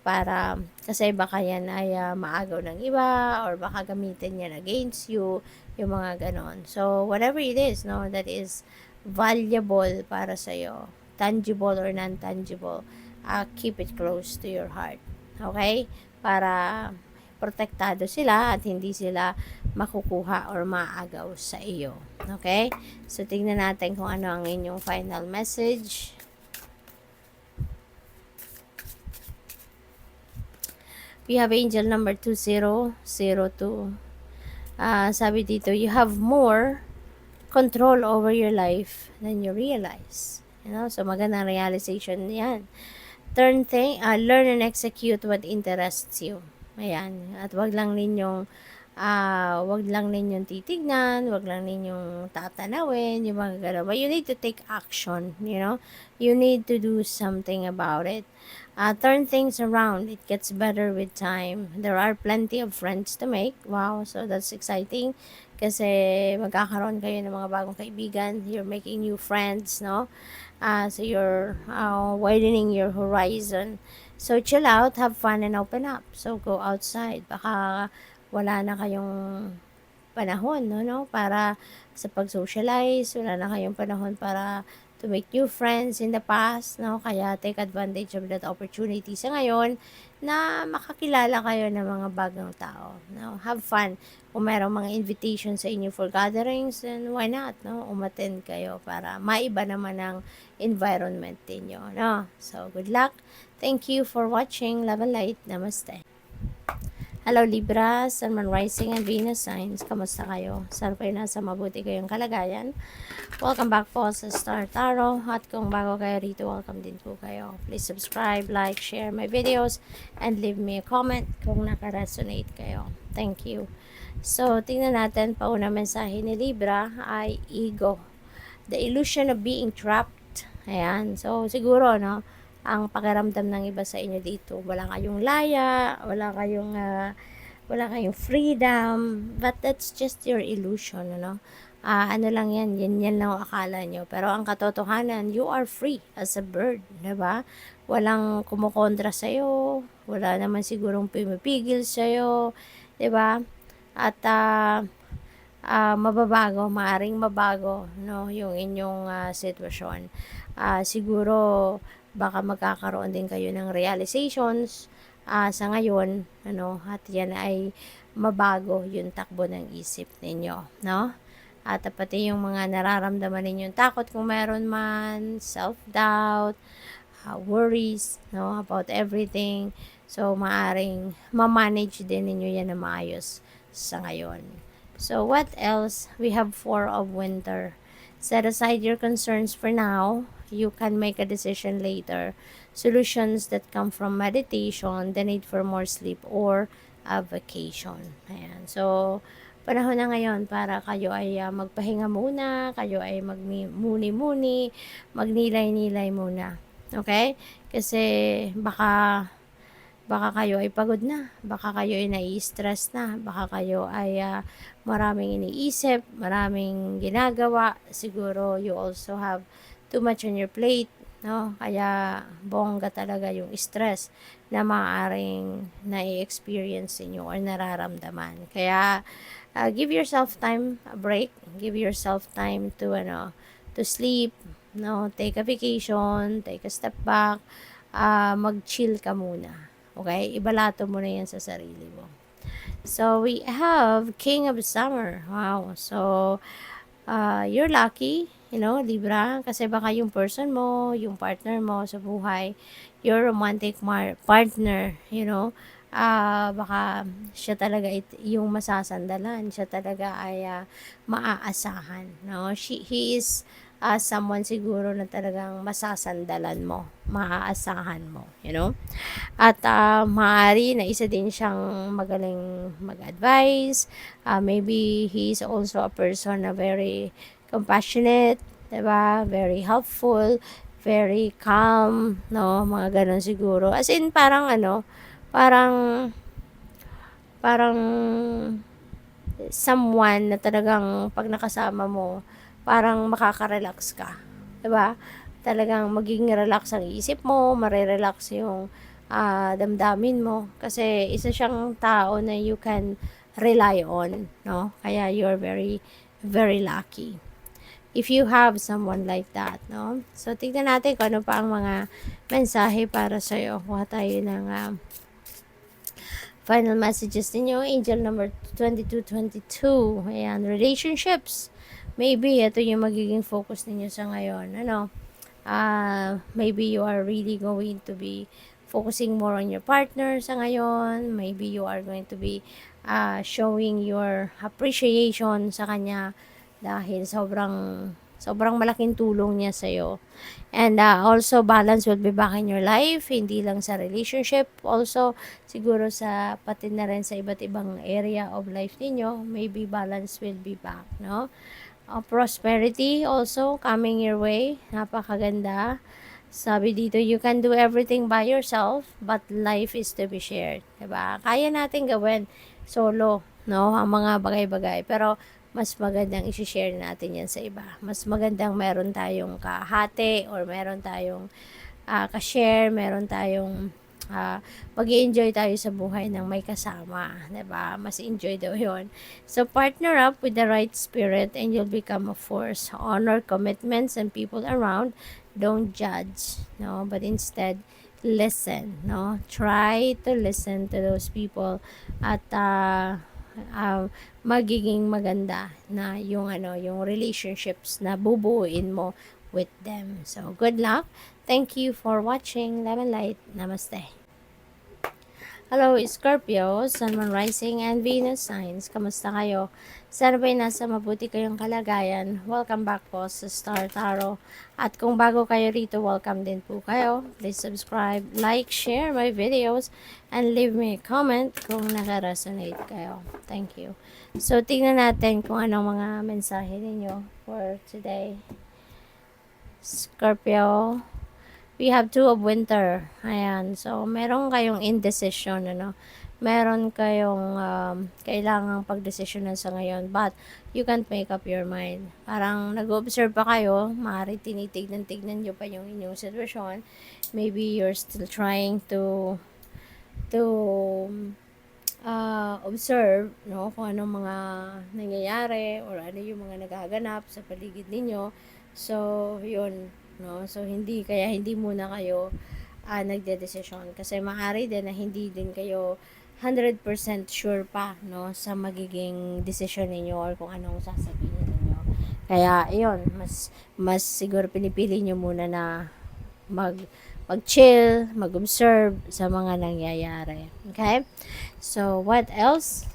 Para kasi baka yan ay maagaw ng iba or baka gamitin yan against you, yung mga ganon. So, whatever it is, no, that is valuable para sa'yo, tangible or non-tangible, keep it close to your heart. Okay? Para protektado sila at hindi sila makukuha or maagaw sa iyo. Okay? So, tingnan natin kung ano ang inyong final message. We have angel number 2002. Sabi dito, you have more control over your life than you realize. So magandang realization yan. Learn and execute what interests you. Ayan. At wag lang ninyong titignan, wag lang ninyong tatanawin, yung mga gano'n. But you need to take action, You need to do something about it. Turn things around. It gets better with time. There are plenty of friends to make. Wow, so that's exciting. Kasi magkakaroon kayo ng mga bagong kaibigan. You're making new friends, no? So you're widening your horizon. So chill out, have fun, and open up. So go outside. Baka wala na kayong panahon, no? Para sa pag-socialize. Wala na kayong panahon para to make new friends in the past, no? Kaya take advantage of that opportunity sa ngayon na makakilala kayo ng mga bagong tao, no? Have fun. Kung mayroong mga invitation sa inyo for gatherings, then why not, no? Umattend kayo para maiba naman ang environment niyo, no? So, good luck. Thank you for watching. Love and light. Namaste. Hello Libra, Sun, Moon, Rising, and Venus signs. Kamusta kayo? Sana kayo nasa mabuti kayong kalagayan. Welcome back po sa Star Tarot. At kung bago kayo rito, welcome din po kayo. Please subscribe, like, share my videos, and leave me a comment kung naka-resonate kayo. Thank you. So, tingnan natin, pauna mensahe ni Libra ay ego. The illusion of being trapped. Ayan. So, siguro, no, ang pakiramdam ng iba sa inyo dito, wala kayong laya, wala kayong freedom, but that's just your illusion, ano lang yan lang ang akala nyo. Pero ang katotohanan, you are free as a bird, diba? Walang kumukontra sa'yo, wala naman sigurong pumipigil sa'yo, diba? At maaring mabago, no, yung inyong sitwasyon. Siguro baka magkakaroon din kayo ng realizations sa ngayon, at yan ay mabago yung takbo ng isip ninyo, no? At pati yung mga nararamdaman ninyong takot kung meron man, self-doubt, worries, no, about everything. So, maaring ma-manage din ninyo yan na maayos sa ngayon. So, what else? We have 4 of Winter. Set aside your concerns for now. You can make a decision later. Solutions that come from meditation, the need for more sleep, or a vacation. Ayan. So, panahon na ngayon para kayo ay magpahinga muna, kayo ay magmuni-muni, magnilay-nilay muna. Okay? Kasi baka baka kayo ay pagod na, baka kayo ay nai-stress na, baka kayo ay maraming iniisip, maraming ginagawa. Siguro you also have too much on your plate, no? Kaya bongga talaga yung stress na maaaring na-experience niyo or nararamdaman. Kaya give yourself time, a break, give yourself time to to sleep, no? Take a vacation, take a step back, mag-chill ka muna. Okay? Ibalato mo na yan sa sarili mo. So, we have King of Summer. Wow. So, you're lucky, Libra, kasi baka yung person mo, yung partner mo sa buhay, your romantic partner, baka siya talaga yung masasandalan, siya talaga ay maaasahan, no? He is someone siguro na talagang masasandalan mo, maaasahan mo, At maaari na isa din siyang magaling mag-advise. Maybe he is also a person na very compassionate, diba? Very helpful, very calm, no? Mga ganun siguro. As in, parang parang parang someone na talagang pag nakasama mo, parang makaka-relax ka. 'Di ba? Talagang magiging relax ang isip mo, mare-relax yung damdamin mo. Kasi isa siyang tao na you can rely on, no? Kaya you're very, very lucky if you have someone like that, no? So, tignan natin kung ano pa ang mga mensahe para sa'yo. Kuha tayo ng final messages ninyo. Angel number 2222. Ayan, relationships. Maybe ito yung magiging focus ninyo sa ngayon. Maybe you are really going to be focusing more on your partner sa ngayon. Maybe you are going to be showing your appreciation sa kanya dahil sobrang malaking tulong niya sa'yo. And also, balance will be back in your life, hindi lang sa relationship, also siguro pati na rin sa iba't ibang area of life ninyo, maybe balance will be back, no? Prosperity also coming your way, napakaganda. Sabi dito, you can do everything by yourself, but life is to be shared. Diba? Kaya natin gawin solo, no? Ang mga bagay-bagay. Pero, mas magandang i-share natin yan sa iba. Mas magandang meron tayong kahati or meron tayong ka-share, meron tayong mag-enjoy tayo sa buhay ng may kasama, 'di ba? Mas enjoy daw 'yon. So partner up with the right spirit and you'll become a force. Honor commitments and people around. Don't judge, no, but instead listen, no? Try to listen to those people at magiging maganda na yung relationships na bubuuin mo with them. So good luck. Thank you for watching Lemon Light. Namaste. Hello, Scorpio, Sun, Moon, Rising, and Venus signs. Kamusta kayo? Sana ba'y nasa mabuti kayong kalagayan? Welcome back po sa Star Tarot. At kung bago kayo rito, welcome din po kayo. Please subscribe, like, share my videos, and leave me a comment kung naka-resonate kayo. Thank you. So, tingnan natin kung anong mga mensahe ninyo for today. Scorpio, we have Two of Winter. Ayan. So, meron kayong indecision, Meron kayong kailangang pagdesisyonan sa ngayon, but you can't make up your mind. Parang nag-observe pa kayo, maaari tinitignan-tignan nyo pa yung inyong sitwasyon. Maybe you're still trying to observe, no, kung anong mga nangyayari or ano yung mga nagaganap sa paligid ninyo. So, yun, no? So, hindi muna kayo nagdedesisyon. Kasi maaari din na hindi din kayo 100% sure pa, no, sa magiging desisyon ninyo or kung anong sasabihin ninyo. Kaya, yun, mas siguro pinipili nyo muna na mag-chill, mag-observe sa mga nangyayari. Okay? So, what else?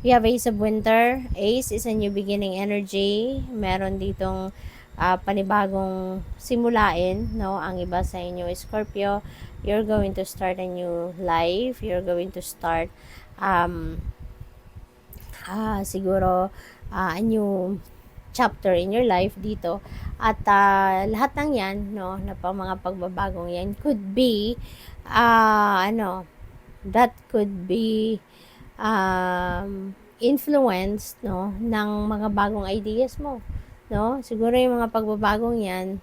We have Ace of Winter. Ace is a new beginning energy. Meron ditong panibagong simulain, no? Ang iba sa inyo is Scorpio. You're going to start a new life. You're going to start siguro a new chapter in your life dito. At lahat ng yan, no, na pang mga pagbabagong yan could be that could be influenced, no, ng mga bagong ideas mo, no? Siguro yung mga pagbabagong yan,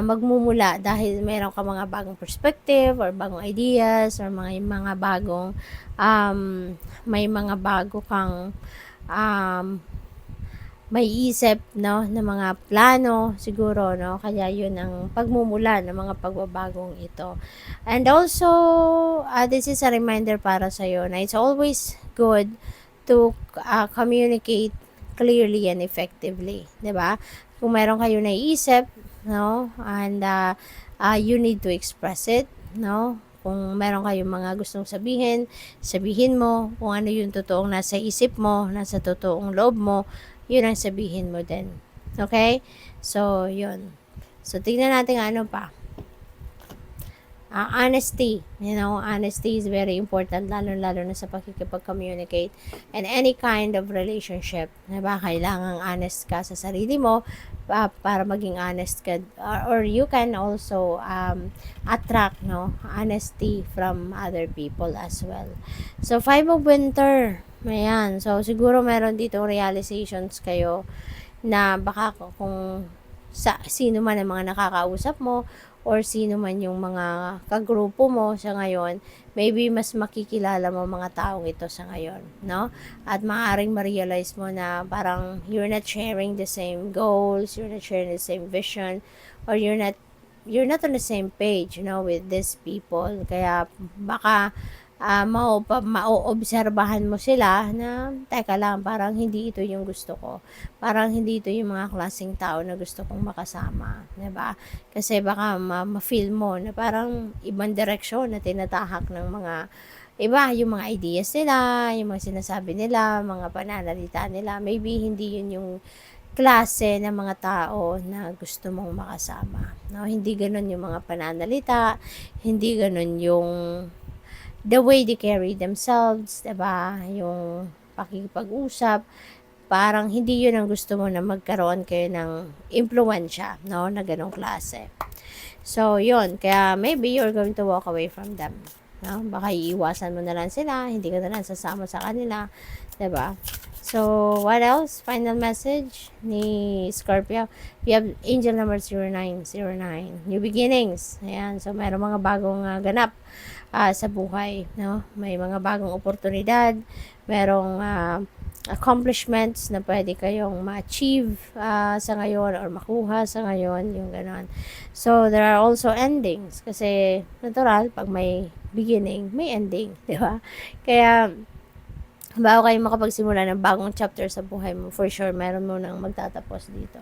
magmumula dahil meron ka mga bagong perspective or bagong ideas or mga bagong may mga bago kang may isip, no, na mga plano siguro, no, kaya yun ang pagmumula ng mga pagbabagong ito. And also, this is a reminder para sa iyo na it's always good to communicate clearly and effectively, 'di ba? Kung meron kayo naiisip, no, and you need to express it, no? Kung meron kayong mga gustong sabihin, sabihin mo kung ano yung totoong nasa isip mo, nasa totoong loob mo, yun ang sabihin mo din. Okay? So, yun. So, tignan natin ano pa. Honesty. You know, honesty is very important, lalo-lalo na sa pakikipag-communicate and any kind of relationship. Diba? Kailangang honest ka sa sarili mo para maging honest ka. Or you can also attract, no, honesty from other people as well. So, 5 of Winter. Ayan. So, siguro meron dito realizations kayo na baka kung sino man ang mga nakakausap mo or sino man yung mga kagrupo mo sa ngayon, maybe mas makikilala mo mga taong ito sa ngayon, no? At maaaring ma-realize mo na parang you're not sharing the same goals, you're not sharing the same vision, or you're not on the same page, you know, with these people. Kaya baka maoobserbahan mo sila na, teka lang, parang hindi ito yung gusto ko. Parang hindi ito yung mga klaseng tao na gusto kong makasama. Diba? Kasi baka ma-feel mo na parang ibang direksyon na tinatahak ng mga iba, yung mga ideas nila, yung mga sinasabi nila, mga pananalita nila. Maybe hindi yun yung klase ng mga tao na gusto mong makasama. No? Hindi ganun yung mga pananalita, hindi ganun yung the way they carry themselves, diba? Yung pakikipag-usap, parang hindi yun ang gusto mo na magkaroon kayo ng impluensya, no? Na ganong klase. So, yun. Kaya maybe you're going to walk away from them. No? Baka iiwasan mo na lang sila, hindi ka na lang sasama sa kanila, diba? So, what else? Final message ni Scorpio. You have angel number 0909. New beginnings. Ayan. So, mayroong mga bagong ganap sa buhay, no? May mga bagong oportunidad, merong accomplishments na pwede kayong ma-achieve sa ngayon or makuha sa ngayon, yung ganon. So, there are also endings kasi natural, pag may beginning, may ending, di ba? Kaya, bago kayo makapagsimula ng bagong chapter sa buhay mo, for sure, meron mo nang magtatapos dito.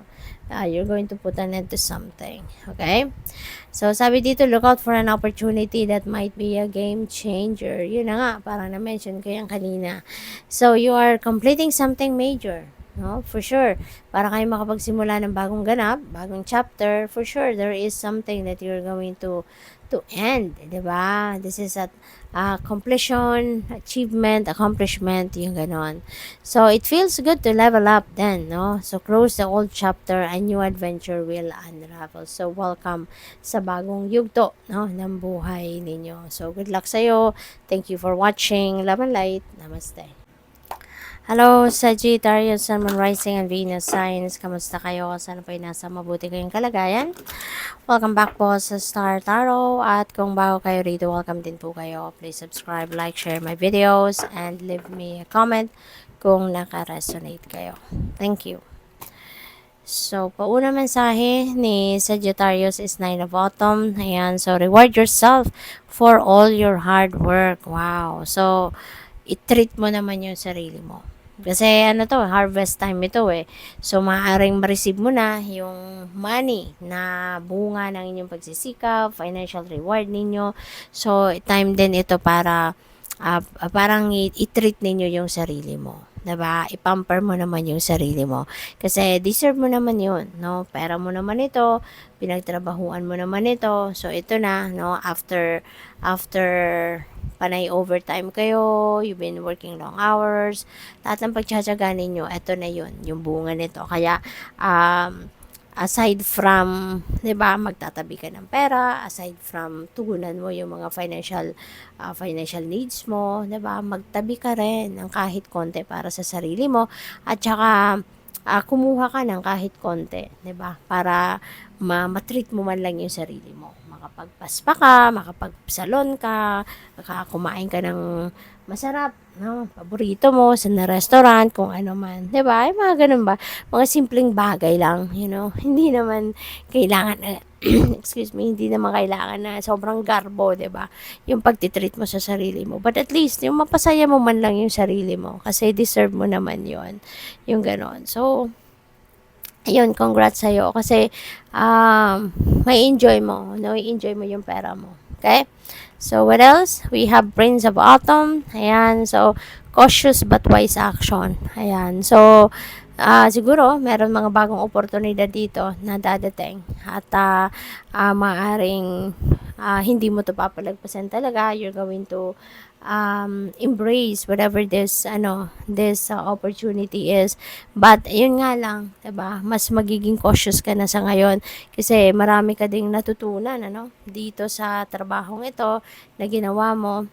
You're going to put an end to something. Okay? So, sabi dito, look out for an opportunity that might be a game changer. Yun na nga, parang na-mention ko yan kanina. So, you are completing something major. No? For sure. Para kayo makapagsimula ng bagong ganap, bagong chapter, for sure, there is something that you're going to end. Diba? This is a completion, achievement, accomplishment, yung ganon. So, it feels good to level up then, no? So, close the old chapter, a new adventure will unravel. So, welcome sa bagong yugto, no, ng buhay ninyo. So, good luck sa'yo. Thank you for watching. Love and light. Namaste. Hello, Sagittarius, Sun, Moon, Rising, and Venus signs. Kamusta kayo? Sana po ay nasa mabuti kayong kalagayan. Welcome back po sa Star Tarot. At kung bago kayo rito, welcome din po kayo. Please subscribe, like, share my videos, and leave me a comment kung naka-resonate kayo. Thank you. So, pauna mensahe ni Sagittarius is 9 of Autumn. Ayan, so reward yourself for all your hard work. Wow. So, i-treat mo naman yung sarili mo. Kasi ano to, harvest time ito eh. So, maaaring ma-receive mo na yung money na bunga ng inyong pagsisikap, financial reward ninyo. So, time din ito para parang i-treat ninyo yung sarili mo. Diba? I-pamper mo naman yung sarili mo. Kasi deserve mo naman yun, no? Pera mo naman ito, pinagtrabahuan mo naman ito. So, ito na, no? After panay overtime kayo, you've been working long hours, lahat ng pagtsatsaga ninyo, ito na yun, yung bunga nito. Kaya, aside from, 'di ba, magtatabi ka ng pera, aside from tugunan mo yung mga financial needs mo, 'di ba? Magtabi ka rin ng kahit konti para sa sarili mo at saka kumuha ka ng kahit konti, 'di ba? Para ma-treat mo man lang yung sarili mo. Makapagpaspa ka, makapagsalon ka, kumain ka ng masarap, no? Paborito mo sa na restaurant, kung ano man, 'di ba? Ay, mga ganun ba? Mga simpleng bagay lang, Hindi naman kailangan excuse me, hindi naman kailangan na sobrang garbo, 'di ba? Yung pagtitreat mo sa sarili mo. But at least yung mapasaya mo man lang yung sarili mo kasi deserve mo naman 'yon. Yung ganon. So, ayun, congrats sa'yo kasi may enjoy mo, no? Enjoy mo yung pera mo. Okay? So, what else? We have Prince of Autumn. Ayan. So, cautious but wise action. Ayan. So, siguro, meron mga bagong oportunidad dito na dadating. At maaring hindi mo to papalagpasan talaga. You're going to embrace whatever this opportunity is. But yun nga lang, 'di ba? Mas magiging cautious ka na sa ngayon kasi marami ka ding natutunan dito sa trabahong ito na ginawa mo.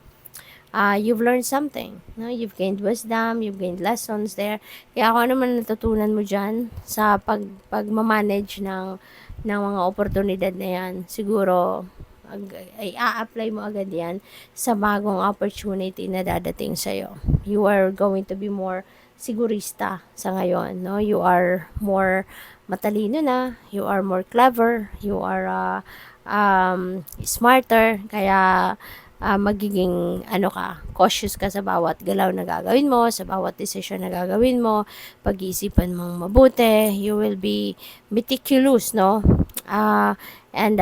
You've learned something, no? You've gained wisdom, you've gained lessons there. Kaya kung ano man natutunan mo diyan sa pagmamanage ng mga oportunidad na 'yan, siguro ay a-apply mo agad yan sa bagong opportunity na dadating sa'yo. You are going to be more sigurista sa ngayon, no? You are more matalino na, you are more clever, you are smarter, kaya magiging cautious ka sa bawat galaw na gagawin mo, sa bawat decision na gagawin mo, pag-iisipan mong mabuti, you will be meticulous, no? And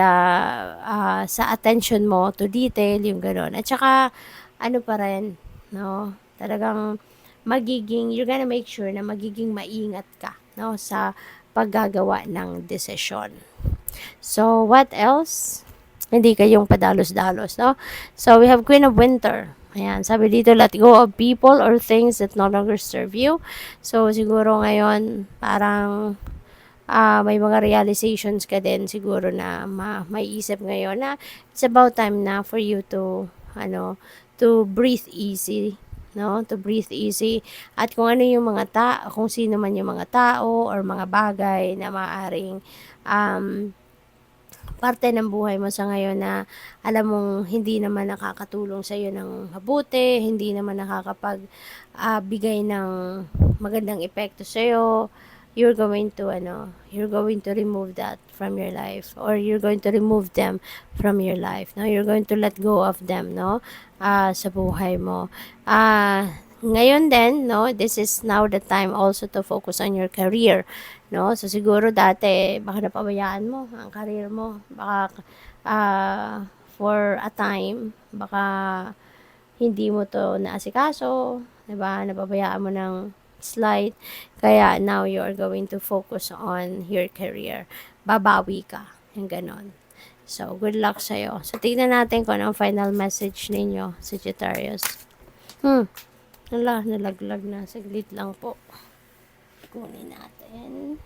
sa attention mo to detail, yung gano'n. At saka, pa rin, no? Talagang you're gonna make sure na magiging maingat ka, no? Sa paggagawa ng desisyon. So, what else? Hindi kayong padalos-dalos, no? So, we have Queen of Winter. Ayan, sabi dito, let go of people or things that no longer serve you. So, siguro ngayon, parang may mga realizations ka din siguro na may isip ngayon na it's about time na for you to breathe easy, no? To breathe easy. At kung ano yung kung sino man yung mga tao or mga bagay na maaring parte ng buhay mo sa ngayon na alam mong hindi naman nakakatulong sa iyo ng mabuti, hindi naman bigay ng magandang epekto sa iyo, you're going to remove that from your life, or you're going to remove them from your life, no? You're going to let go of them, no? Sa buhay mo. Ngayon din, no, this is now the time also to focus on your career, no? So siguro dati baka napabayaan mo ang career mo, baka for a time baka hindi mo to naasikaso, 'di ba? Napabayaan mo ng slight, kaya now you are going to focus on your career. Babawi ka, yung ganon. So, good luck sa'yo. So, tignan natin kung anong final message ninyo, Sagittarius. Nalaglag na. Saglit lang po. Kunin natin.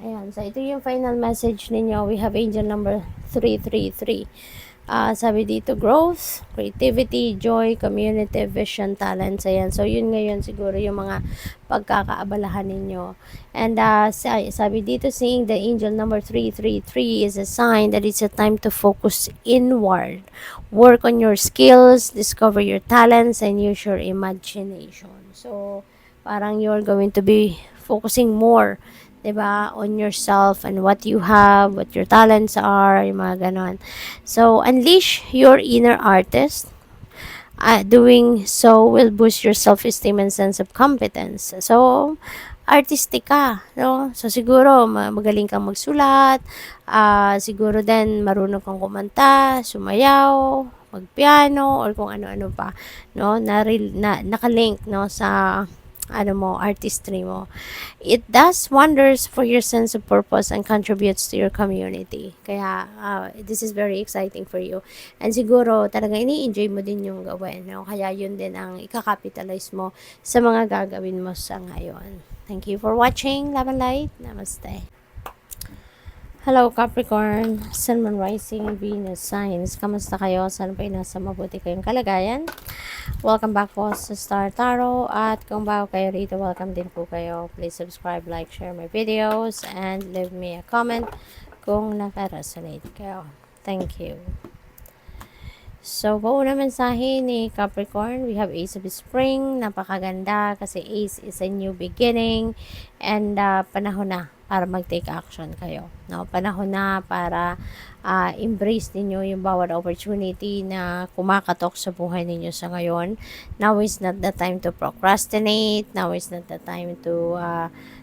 Ayan. So, ito yung final message ninyo. We have angel number 333. Sabi dito, growth, creativity, joy, community, vision, talents. Ayan. So, yun ngayon siguro yung mga pagkakaabalahan ninyo. And sabi dito, seeing the angel number 333 is a sign that it's a time to focus inward. Work on your skills, discover your talents, and use your imagination. So, parang you're going to be focusing more, diba, on yourself and what you have, what your talents are, yung mga ganon. So, unleash your inner artist. Doing so will boost your self-esteem and sense of competence. So, artistic ka, no? So, siguro, magaling kang magsulat, siguro din, marunong kang kumanta, sumayaw, magpiano, or kung ano-ano pa, no? Nakalink, no, sa artistry mo. It does wonders for your sense of purpose and contributes to your community. Kaya, this is very exciting for you. And siguro, talaga ini-enjoy mo din yung gawin, no? Kaya yun din ang ikakapitalize mo sa mga gagawin mo sa ngayon. Thank you for watching. Love and light. Namaste. Hello Capricorn, Sun, Moon, Rising, Venus, Signs. Kamusta kayo? Sana pa nasa mabuti kayong kalagayan. Welcome back po sa Star Tarot. At kung bago kayo rito, welcome din po kayo. Please subscribe, like, share my videos, and leave me a comment kung naka-resonate kayo. Thank you. So, pauna mensahe ni Capricorn, we have Ace of Spring. Napakaganda kasi Ace is a new beginning. And panahon na para mag-take action kayo. No? Panahon na para embrace ninyo yung bawat opportunity na kumakatok sa buhay ninyo sa ngayon. Now is not the time to procrastinate. Now is not the time to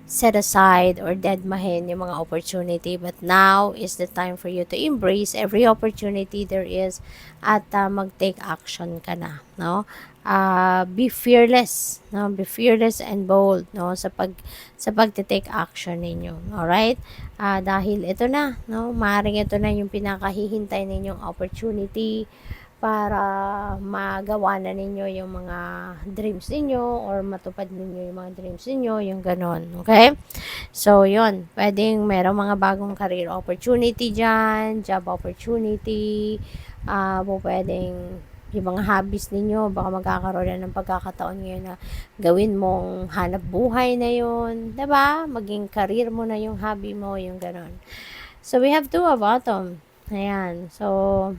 set aside or deadmahin yung mga opportunity. But now is the time for you to embrace every opportunity there is at mag-take action ka na. No? Be fearless, no? Be fearless and bold, no? Sa pagte-take action ninyo. All right? Dahil ito na, no? Maaring ito na yung pinakahihintay ninyong opportunity para magawa na ninyo yung mga dreams ninyo or matupad ninyo yung mga dreams ninyo, yung ganon. Okay? So, yun. Pwedeng merong mga bagong career opportunity dyan, job opportunity, pwedeng yung mga hobbies ninyo, baka magkakaroon na ng pagkakataon ngayon na gawin mong hanap buhay na yun, diba? Maging career mo na yung hobby mo, yung ganon. So, we have two of bottom. Ayan. So,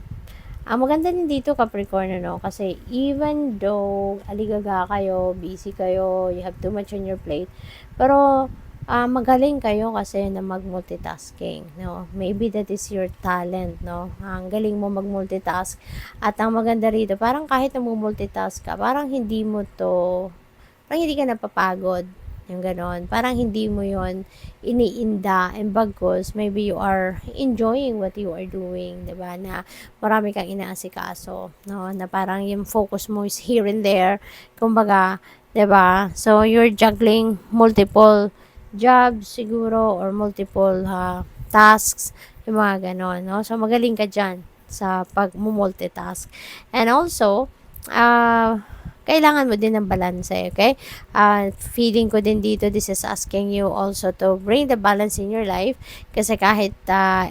maganda din dito Capricorn, kasi even though aligaga kayo, busy kayo, you have too much on your plate, pero magaling kayo kasi na mag-multitasking, no? Maybe that is your talent, no? Ang galing mo mag-multitask. At ang maganda rito, parang kahit na multitask ka, parang hindi ka napapagod. Yung ganon. Parang hindi mo yon iniinda. And bagkus, maybe you are enjoying what you are doing, diba? Na marami kang inaasikaso, no? Na parang yung focus mo is here and there. Kumbaga, diba? So, you're juggling multiple jobs siguro or multiple tasks, yung mga ganon, no? So, magaling ka dyan sa pag-multitask. And also, kailangan mo din ng balance, okay? Feeling ko din dito, this is asking you also to bring the balance in your life kasi kahit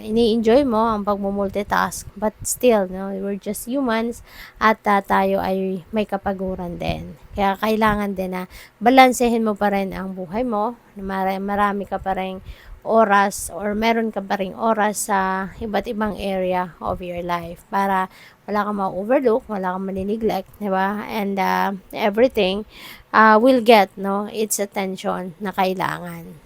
ini-enjoy mo ang pag-multitask, but still, no, we're just humans at tayo ay may kapaguran din. Kaya kailangan din na balansehin mo pa rin ang buhay mo, marami ka pa rin oras or meron ka pa ring oras sa iba't ibang area of your life para wala kang ma-overlook, wala kang mani-neglect, di ba? And everything will get, no, its attention na kailangan.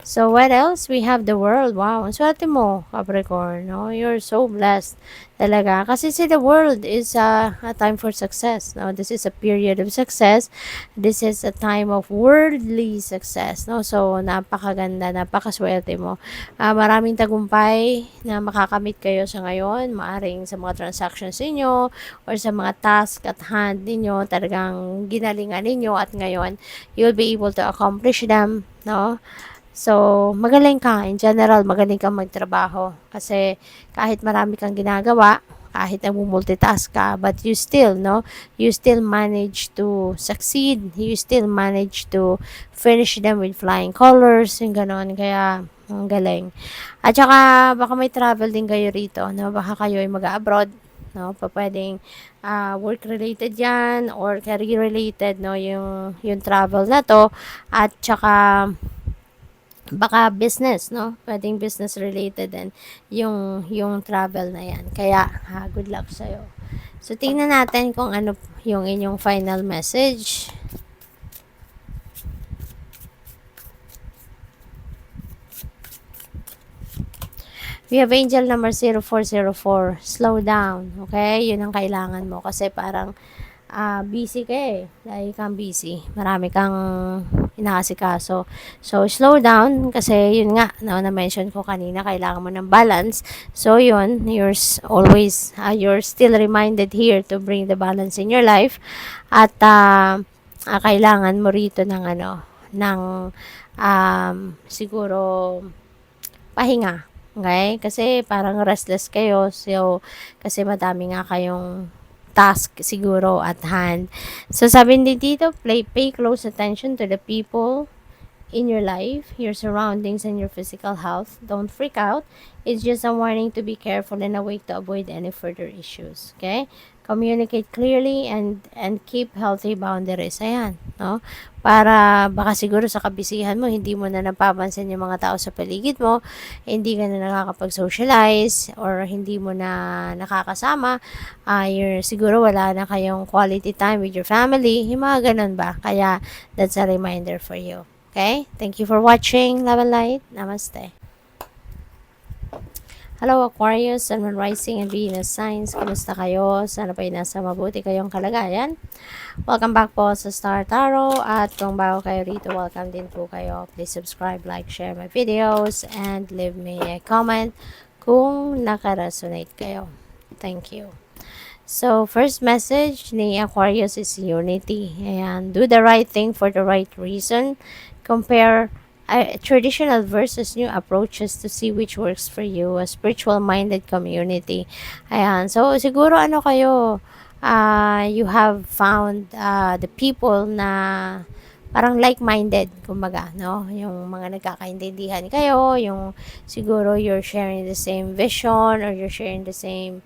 So, what else? We have the world. Wow, ang swerte mo, Capricorn, no? You're so blessed talaga. Kasi the world is a time for success, no? This is a period of success. This is a time of worldly success, no? So, napakaganda, napakaswerte mo. Maraming tagumpay na makakamit kayo sa ngayon. Maaring sa mga transactions ninyo or sa mga task at hand ninyo, talagang ginalingan ninyo at ngayon, you'll be able to accomplish them, no? So, magaling ka. In general, magaling kang magtrabaho. Kasi kahit marami kang ginagawa, kahit nag-multitask ka, but you still, no? You still manage to succeed. You still manage to finish them with flying colors, yung ganon. Kaya, ang galing. At saka, baka may travel din kayo rito, no? Baka kayo ay mag-abroad, no? Pwedeng work-related yan or career-related, no? Yung travel na to. At saka, baka business, no? Pwedeng business related din yung travel na yan. Kaya, good luck sa'yo. So, tingnan natin kung ano yung inyong final message. We have angel number 0404. Slow down. Okay? Yun ang kailangan mo. Kasi parang busy ka eh. Dahil kang busy. Marami kang inaasikaso. So, slow down kasi yun nga, no, na-mention ko kanina, kailangan mo ng balance. So, yun, you're still reminded here to bring the balance in your life. At, kailangan mo rito ng ng siguro pahinga. Okay? Kasi parang restless kayo. So, kasi madami nga kayong task siguro at hand. So, sabi din dito, pay close attention to the people in your life, your surroundings, and your physical health. Don't freak out. It's just a warning to be careful and awake to avoid any further issues. Okay? Communicate clearly and keep healthy boundaries. Ayan, no? Para baka siguro sa kabisihan mo, hindi mo na napapansin yung mga tao sa paligid mo, hindi ka na nakakapag-socialize, or hindi mo na nakakasama, siguro wala na kayong quality time with your family, yung mga ganun ba? Kaya, that's a reminder for you. Okay? Thank you for watching. Love and light. Namaste. Hello Aquarius, Sun, Moon, Rising, and Venus signs. Kamusta kayo? Sana pa nasa mabuti kayong kalagayan. Welcome back po sa Star Tarot. At kung bago kayo rito, welcome din po kayo. Please subscribe, like, share my videos, and leave me a comment kung nakaresonate kayo. Thank you. So, first message ni Aquarius is unity. Ayan, do the right thing for the right reason. Compare traditional versus new approaches to see which works for you, a spiritual-minded community. Ayan, so siguro kayo, you have found the people na parang like-minded, kumbaga, no? Yung mga nagkakaintindihan kayo, yung siguro you're sharing the same vision or you're sharing the same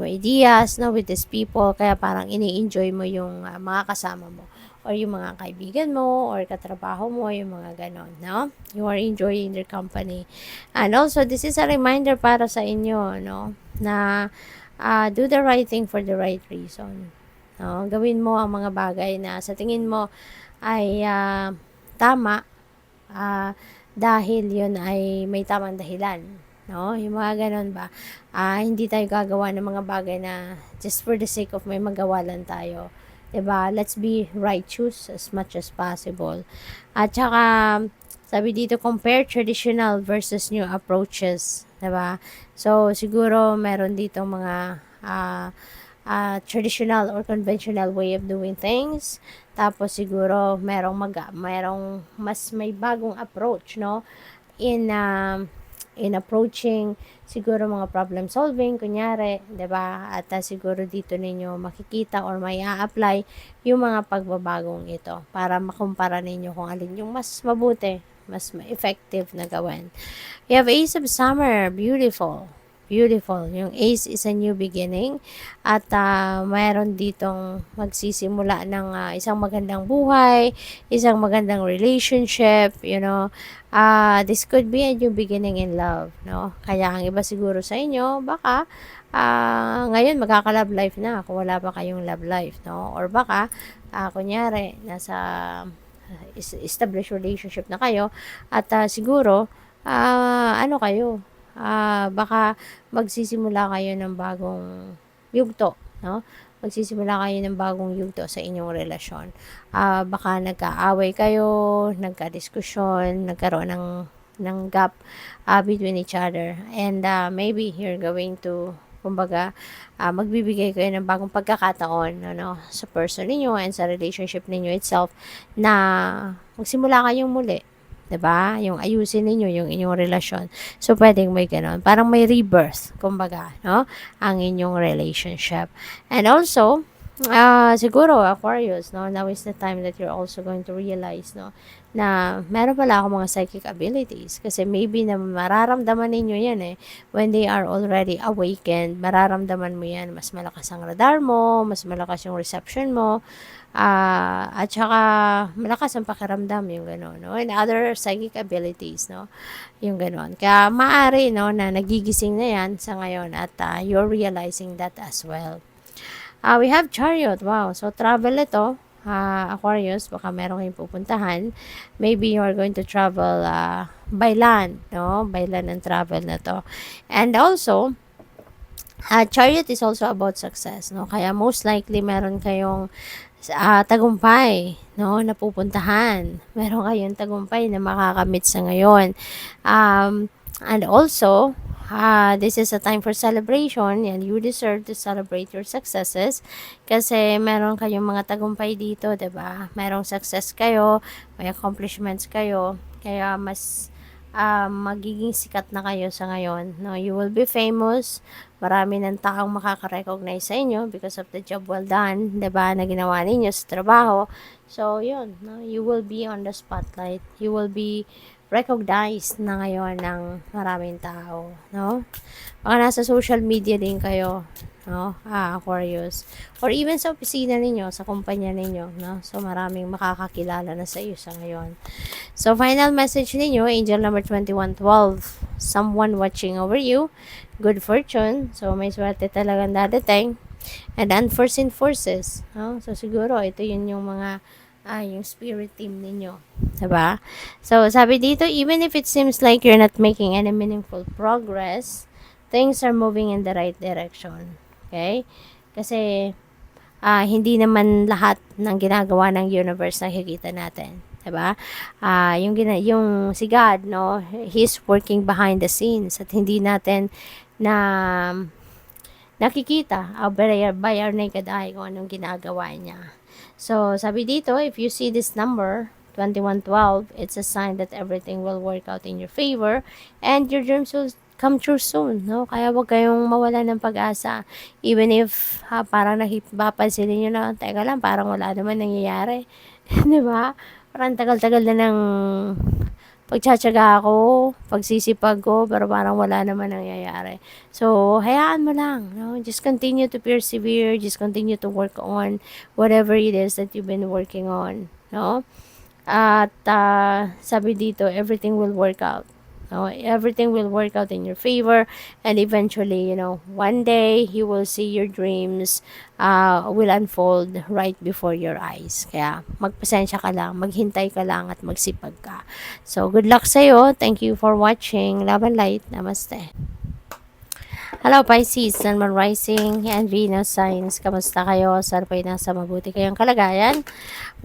ideas, no, with these people, kaya parang ini-enjoy mo yung mga kasama mo or yung mga kaibigan mo or katrabaho mo, yung mga ganon, no? You are enjoying their company. And also, this is a reminder para sa inyo, no, na do the right thing for the right reason. No? Gawin mo ang mga bagay na sa tingin mo ay tama, dahil yun ay may tamang dahilan. No? Yung mga ganon ba? Hindi tayo gagawa ng mga bagay na just for the sake of may magawa lang tayo. Diba? Let's be righteous as much as possible. At saka, sabi dito, compare traditional versus new approaches. Diba? So, siguro meron dito mga traditional or conventional way of doing things. Tapos, siguro merong mas may bagong approach, no? In approaching siguro mga problem solving, kunyari, 'di ba? At siguro dito ninyo makikita or may a-apply yung mga pagbabagong ito para makumpara ninyo kung alin yung mas mabuti, mas effective na gawin. You have Ace of Summer, beautiful. Beautiful. Yung Ace is a new beginning at mayroon ditong magsisimula ng isang magandang buhay, isang magandang relationship, you know. This could be a new beginning in love, no? Kaya ang iba siguro sa inyo, baka ngayon magkaka-love life na kung wala pa kayong love life, no? Or baka kunyari nasa established relationship na kayo at siguro kayo, baka magsisimula kayo ng bagong yugto, no? Magsisimula kayo ng bagong yugto sa inyong relasyon. Baka nagkaaway kayo, nagka-diskusyon, nagkaroon ng gap between each other. And maybe you're going to, kumbaga, magbibigay kayo ng bagong pagkakataon, ano, sa person ninyo and sa relationship ninyo itself na magsimula kayong muli. 'Di ba? Yung ayusin ninyo yung inyong relasyon. So, pwedeng may ganon. Parang may rebirth, kumbaga, no? Ang inyong relationship. And also, siguro, Aquarius, no? Now is the time that you're also going to realize, no? Na meron pala ako mga psychic abilities. Kasi maybe na mararamdaman ninyo yan when they are already awakened, mararamdaman mo yan. Mas malakas ang radar mo, mas malakas yung reception mo, at saka malakas ang pakiramdam, yung gano'n, no? And other psychic abilities, no? Yung gano'n. Kaya maaari, no, na nagigising na yan sa ngayon at you're realizing that as well. We have Chariot. Wow. So, travel ito. Aquarius, baka meron kayong pupuntahan. Maybe you are going to travel by land, no? By land and travel na to. And also, Chariot is also about success, no? Kaya most likely meron kayong tagumpay, no, napupuntahan. Meron kayong tagumpay na makakamit sa ngayon. And also, this is a time for celebration and you deserve to celebrate your successes kasi meron kayong mga tagumpay dito, 'di ba? Merong success kayo, may accomplishments kayo, kaya mas magiging sikat na kayo sa ngayon, no? You will be famous. Marami ng taong makaka-recognize sa inyo because of the job well done, 'di ba, na ginawa ninyo sa trabaho. So, yun, no? You will be on the spotlight. You will be recognized na ngayon ng maraming tao, no? Baka nasa social media din kayo, no? Aquarius. Or even sa opisina ninyo, sa kumpanya ninyo, no? So, maraming makakakilala na sa iyo sa ngayon. So, final message ninyo, angel number 2112. Someone watching over you. Good fortune. So, may swerte talagang dadating. And unforeseen forces, no? So, siguro, ito yun yung mga yung spirit team ninyo. Diba? So, sabi dito, even if it seems like you're not making any meaningful progress, things are moving in the right direction. Okay? Kasi, hindi naman lahat ng ginagawa ng universe nakikita natin. Diba? Yung si God, no? He's working behind the scenes at hindi natin na nakikita by our naked eye kung anong ginagawa niya. So, sabi dito, if you see this number, 2112, it's a sign that everything will work out in your favor and your dreams will come true soon, no? Kaya wag kayong mawala ng pag-asa. Even if parang papansinin nyo na, teka lang, parang wala naman nangyayari. Di ba? Parang tagal-tagal na ng pagtsatsaga ako, pagsisipag ko, pero parang wala naman nangyayari. So, hayaan mo lang, no? Just continue to persevere, just continue to work on whatever it is that you've been working on, no? At sabi dito, everything will work out. No, everything will work out in your favor and eventually, one day you will see your dreams will unfold right before your eyes. Kaya magpasensya ka lang, maghintay ka lang at magsipag ka. So, good luck sa'yo. Thank you for watching. Love and light. Namaste. Hello Pisces, Sun, Moon, Rising, and Venus signs. Kamusta kayo? Sana po'y nasa mabuti kayong kalagayan.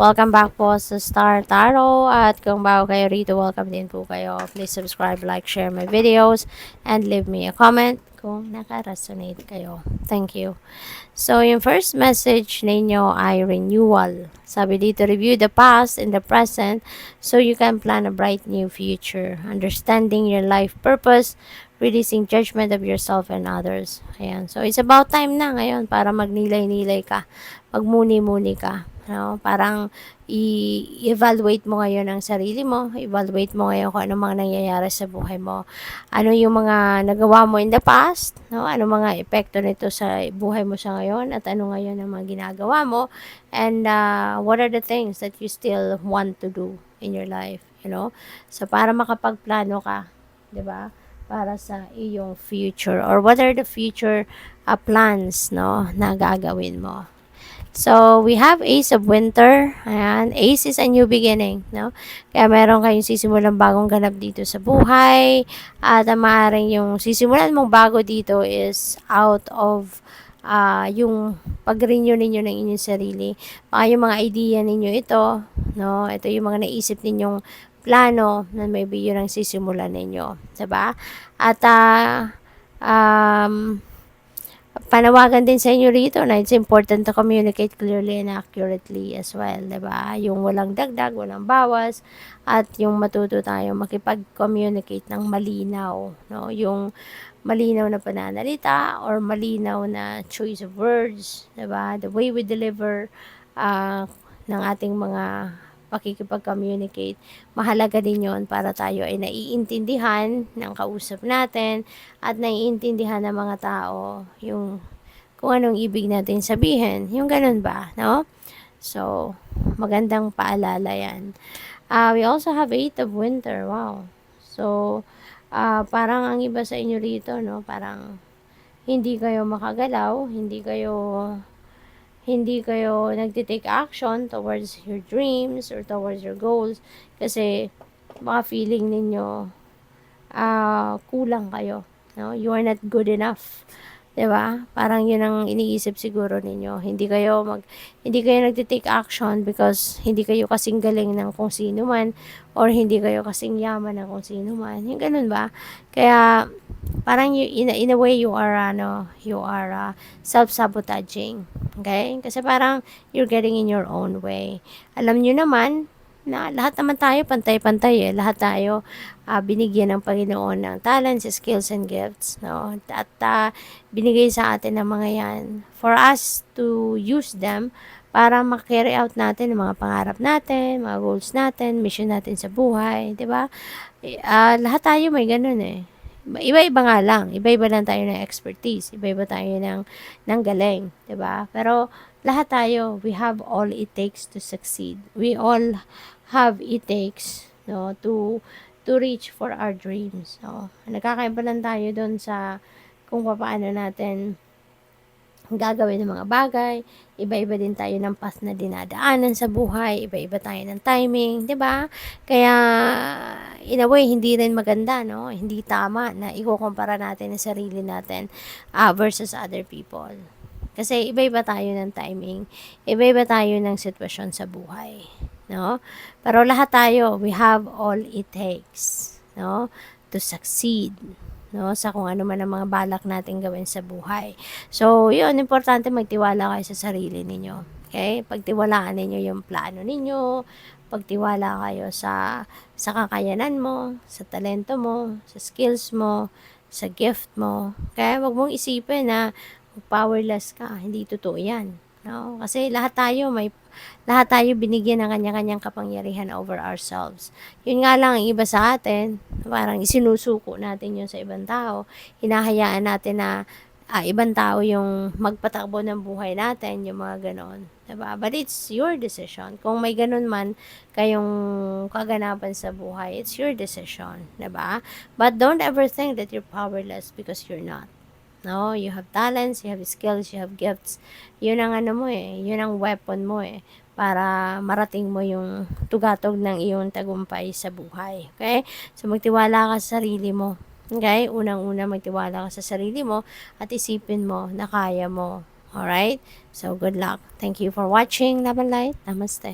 Welcome back po sa Star Tarot. At kung bago kayo rito, welcome din po kayo. Please subscribe, like, share my videos, and leave me a comment kung naka-resonate kayo. Thank you. So, yung first message ninyo ay renewal. Sabi dito, review the past and the present so you can plan a bright new future. Understanding your life purpose, releasing judgment of yourself and others. Ayan. So, it's about time na ngayon para magnilay-nilay ka. Magmuni-muni ka. Parang i-evaluate mo ngayon ang sarili mo. Evaluate mo ngayon kung ano mga nangyayari sa buhay mo. Ano yung mga nagawa mo in the past. Ano mga epekto nito sa buhay mo sa ngayon. At ano ngayon ang mga ginagawa mo. And what are the things that you still want to do in your life. So, para makapagplano ka. 'Di ba? Para sa iyong future or what are the future plans na gagawin mo. So, we have Ace of Winter. Ayan. Ace is a new beginning, no? Kaya meron kayong sisimulan bagong ganap dito sa buhay. At maaaring yung sisimulan mong bago dito is out of yung pag-renew ninyo ng inyong sarili. Yung mga idea ninyo ito, no? Ito yung mga naisip ninyong plano na maybe yun ang sisimulan ninyo. Diba? At panawagan din sa inyo rito na it's important to communicate clearly and accurately as well. Diba? Yung walang dagdag, walang bawas, at yung matuto tayo makipag-communicate ng malinaw. No? Yung malinaw na pananalita or malinaw na choice of words. Diba? The way we deliver ng ating mga pakikipag-communicate, mahalaga din yon para tayo ay naiintindihan ng kausap natin at naiintindihan ng mga tao yung kung anong ibig natin sabihin. Yung ganun ba, no? So, magandang paalala yan. We also have 8 of Winter. Wow. So, parang ang iba sa inyo rito, no? Parang hindi kayo makagalaw, hindi kayo nagtitake action towards your dreams or towards your goals kasi baka feeling ninyo kulang kayo, no? You are not good enough, 'di ba? Parang 'yun ang iniisip siguro ninyo. Hindi kayo nagtitake action because hindi kayo kasing galing ng kung sino man or hindi kayo kasing yaman ng kung sino man. Yung ganun ba? Kaya parang in a way you are self-sabotaging. Okay? Kasi parang you're getting in your own way. Alam nyo naman na lahat naman tayo pantay-pantay lahat tayo binigyan ng Panginoon ng talents, skills, and gifts, no? At binigay sa atin ng mga yan for us to use them para ma-carry out natin ang mga pangarap natin, mga goals natin, mission natin sa buhay, 'di ba? Lahat tayo may ganun Iba-iba nga lang, iba-iba lang tayo ng expertise, iba-iba tayo ng galing, 'di ba? Pero lahat tayo, we have all it takes to succeed. We all have it takes, no, to reach for our dreams. No? Nagkakaiba lang tayo doon sa kung paano natin gagawin ng mga bagay. Iba-iba din tayo ng path na dinadaanan sa buhay. Iba-iba tayo ng timing, 'di ba? Kaya in a way hindi rin maganda, no? Hindi tama na ikukumpara natin ang sarili natin versus other people. Kasi iba-iba tayo ng timing. Iba-iba tayo ng sitwasyon sa buhay, no? Pero lahat tayo, we have all it takes, no, to succeed, no, sa kung ano man ang mga balak natin gawin sa buhay. So, yun, importante magtiwala kayo sa sarili ninyo. Okay? Pagtiwalaan ninyo yung plano ninyo, pagtiwala kayo sa kakayanan mo, sa talento mo, sa skills mo, sa gift mo. Kaya wag mong isipin na powerless ka. Hindi totoo yan. No? Kasi lahat tayo binigyan ng kanya-kanyang kapangyarihan over ourselves. Yun nga lang, ang iba sa atin, parang isinusuko natin yun sa ibang tao. Hinahayaan natin na ibang tao yung magpatakbo ng buhay natin, yung mga ganon. Diba? But it's your decision. Kung may ganon man kayong kaganapan sa buhay, it's your decision. Diba? But don't ever think that you're powerless because you're not. No, you have talents, you have skills, you have gifts. Yun ang ano mo yun ang weapon mo para marating mo yung tugatog ng iyong tagumpay sa buhay. Okay? So magtiwala ka sa sarili mo. Okay? Unang-una magtiwala ka sa sarili mo at isipin mo na kaya mo. Alright? So good luck. Thank you for watching. Love and light. Namaste.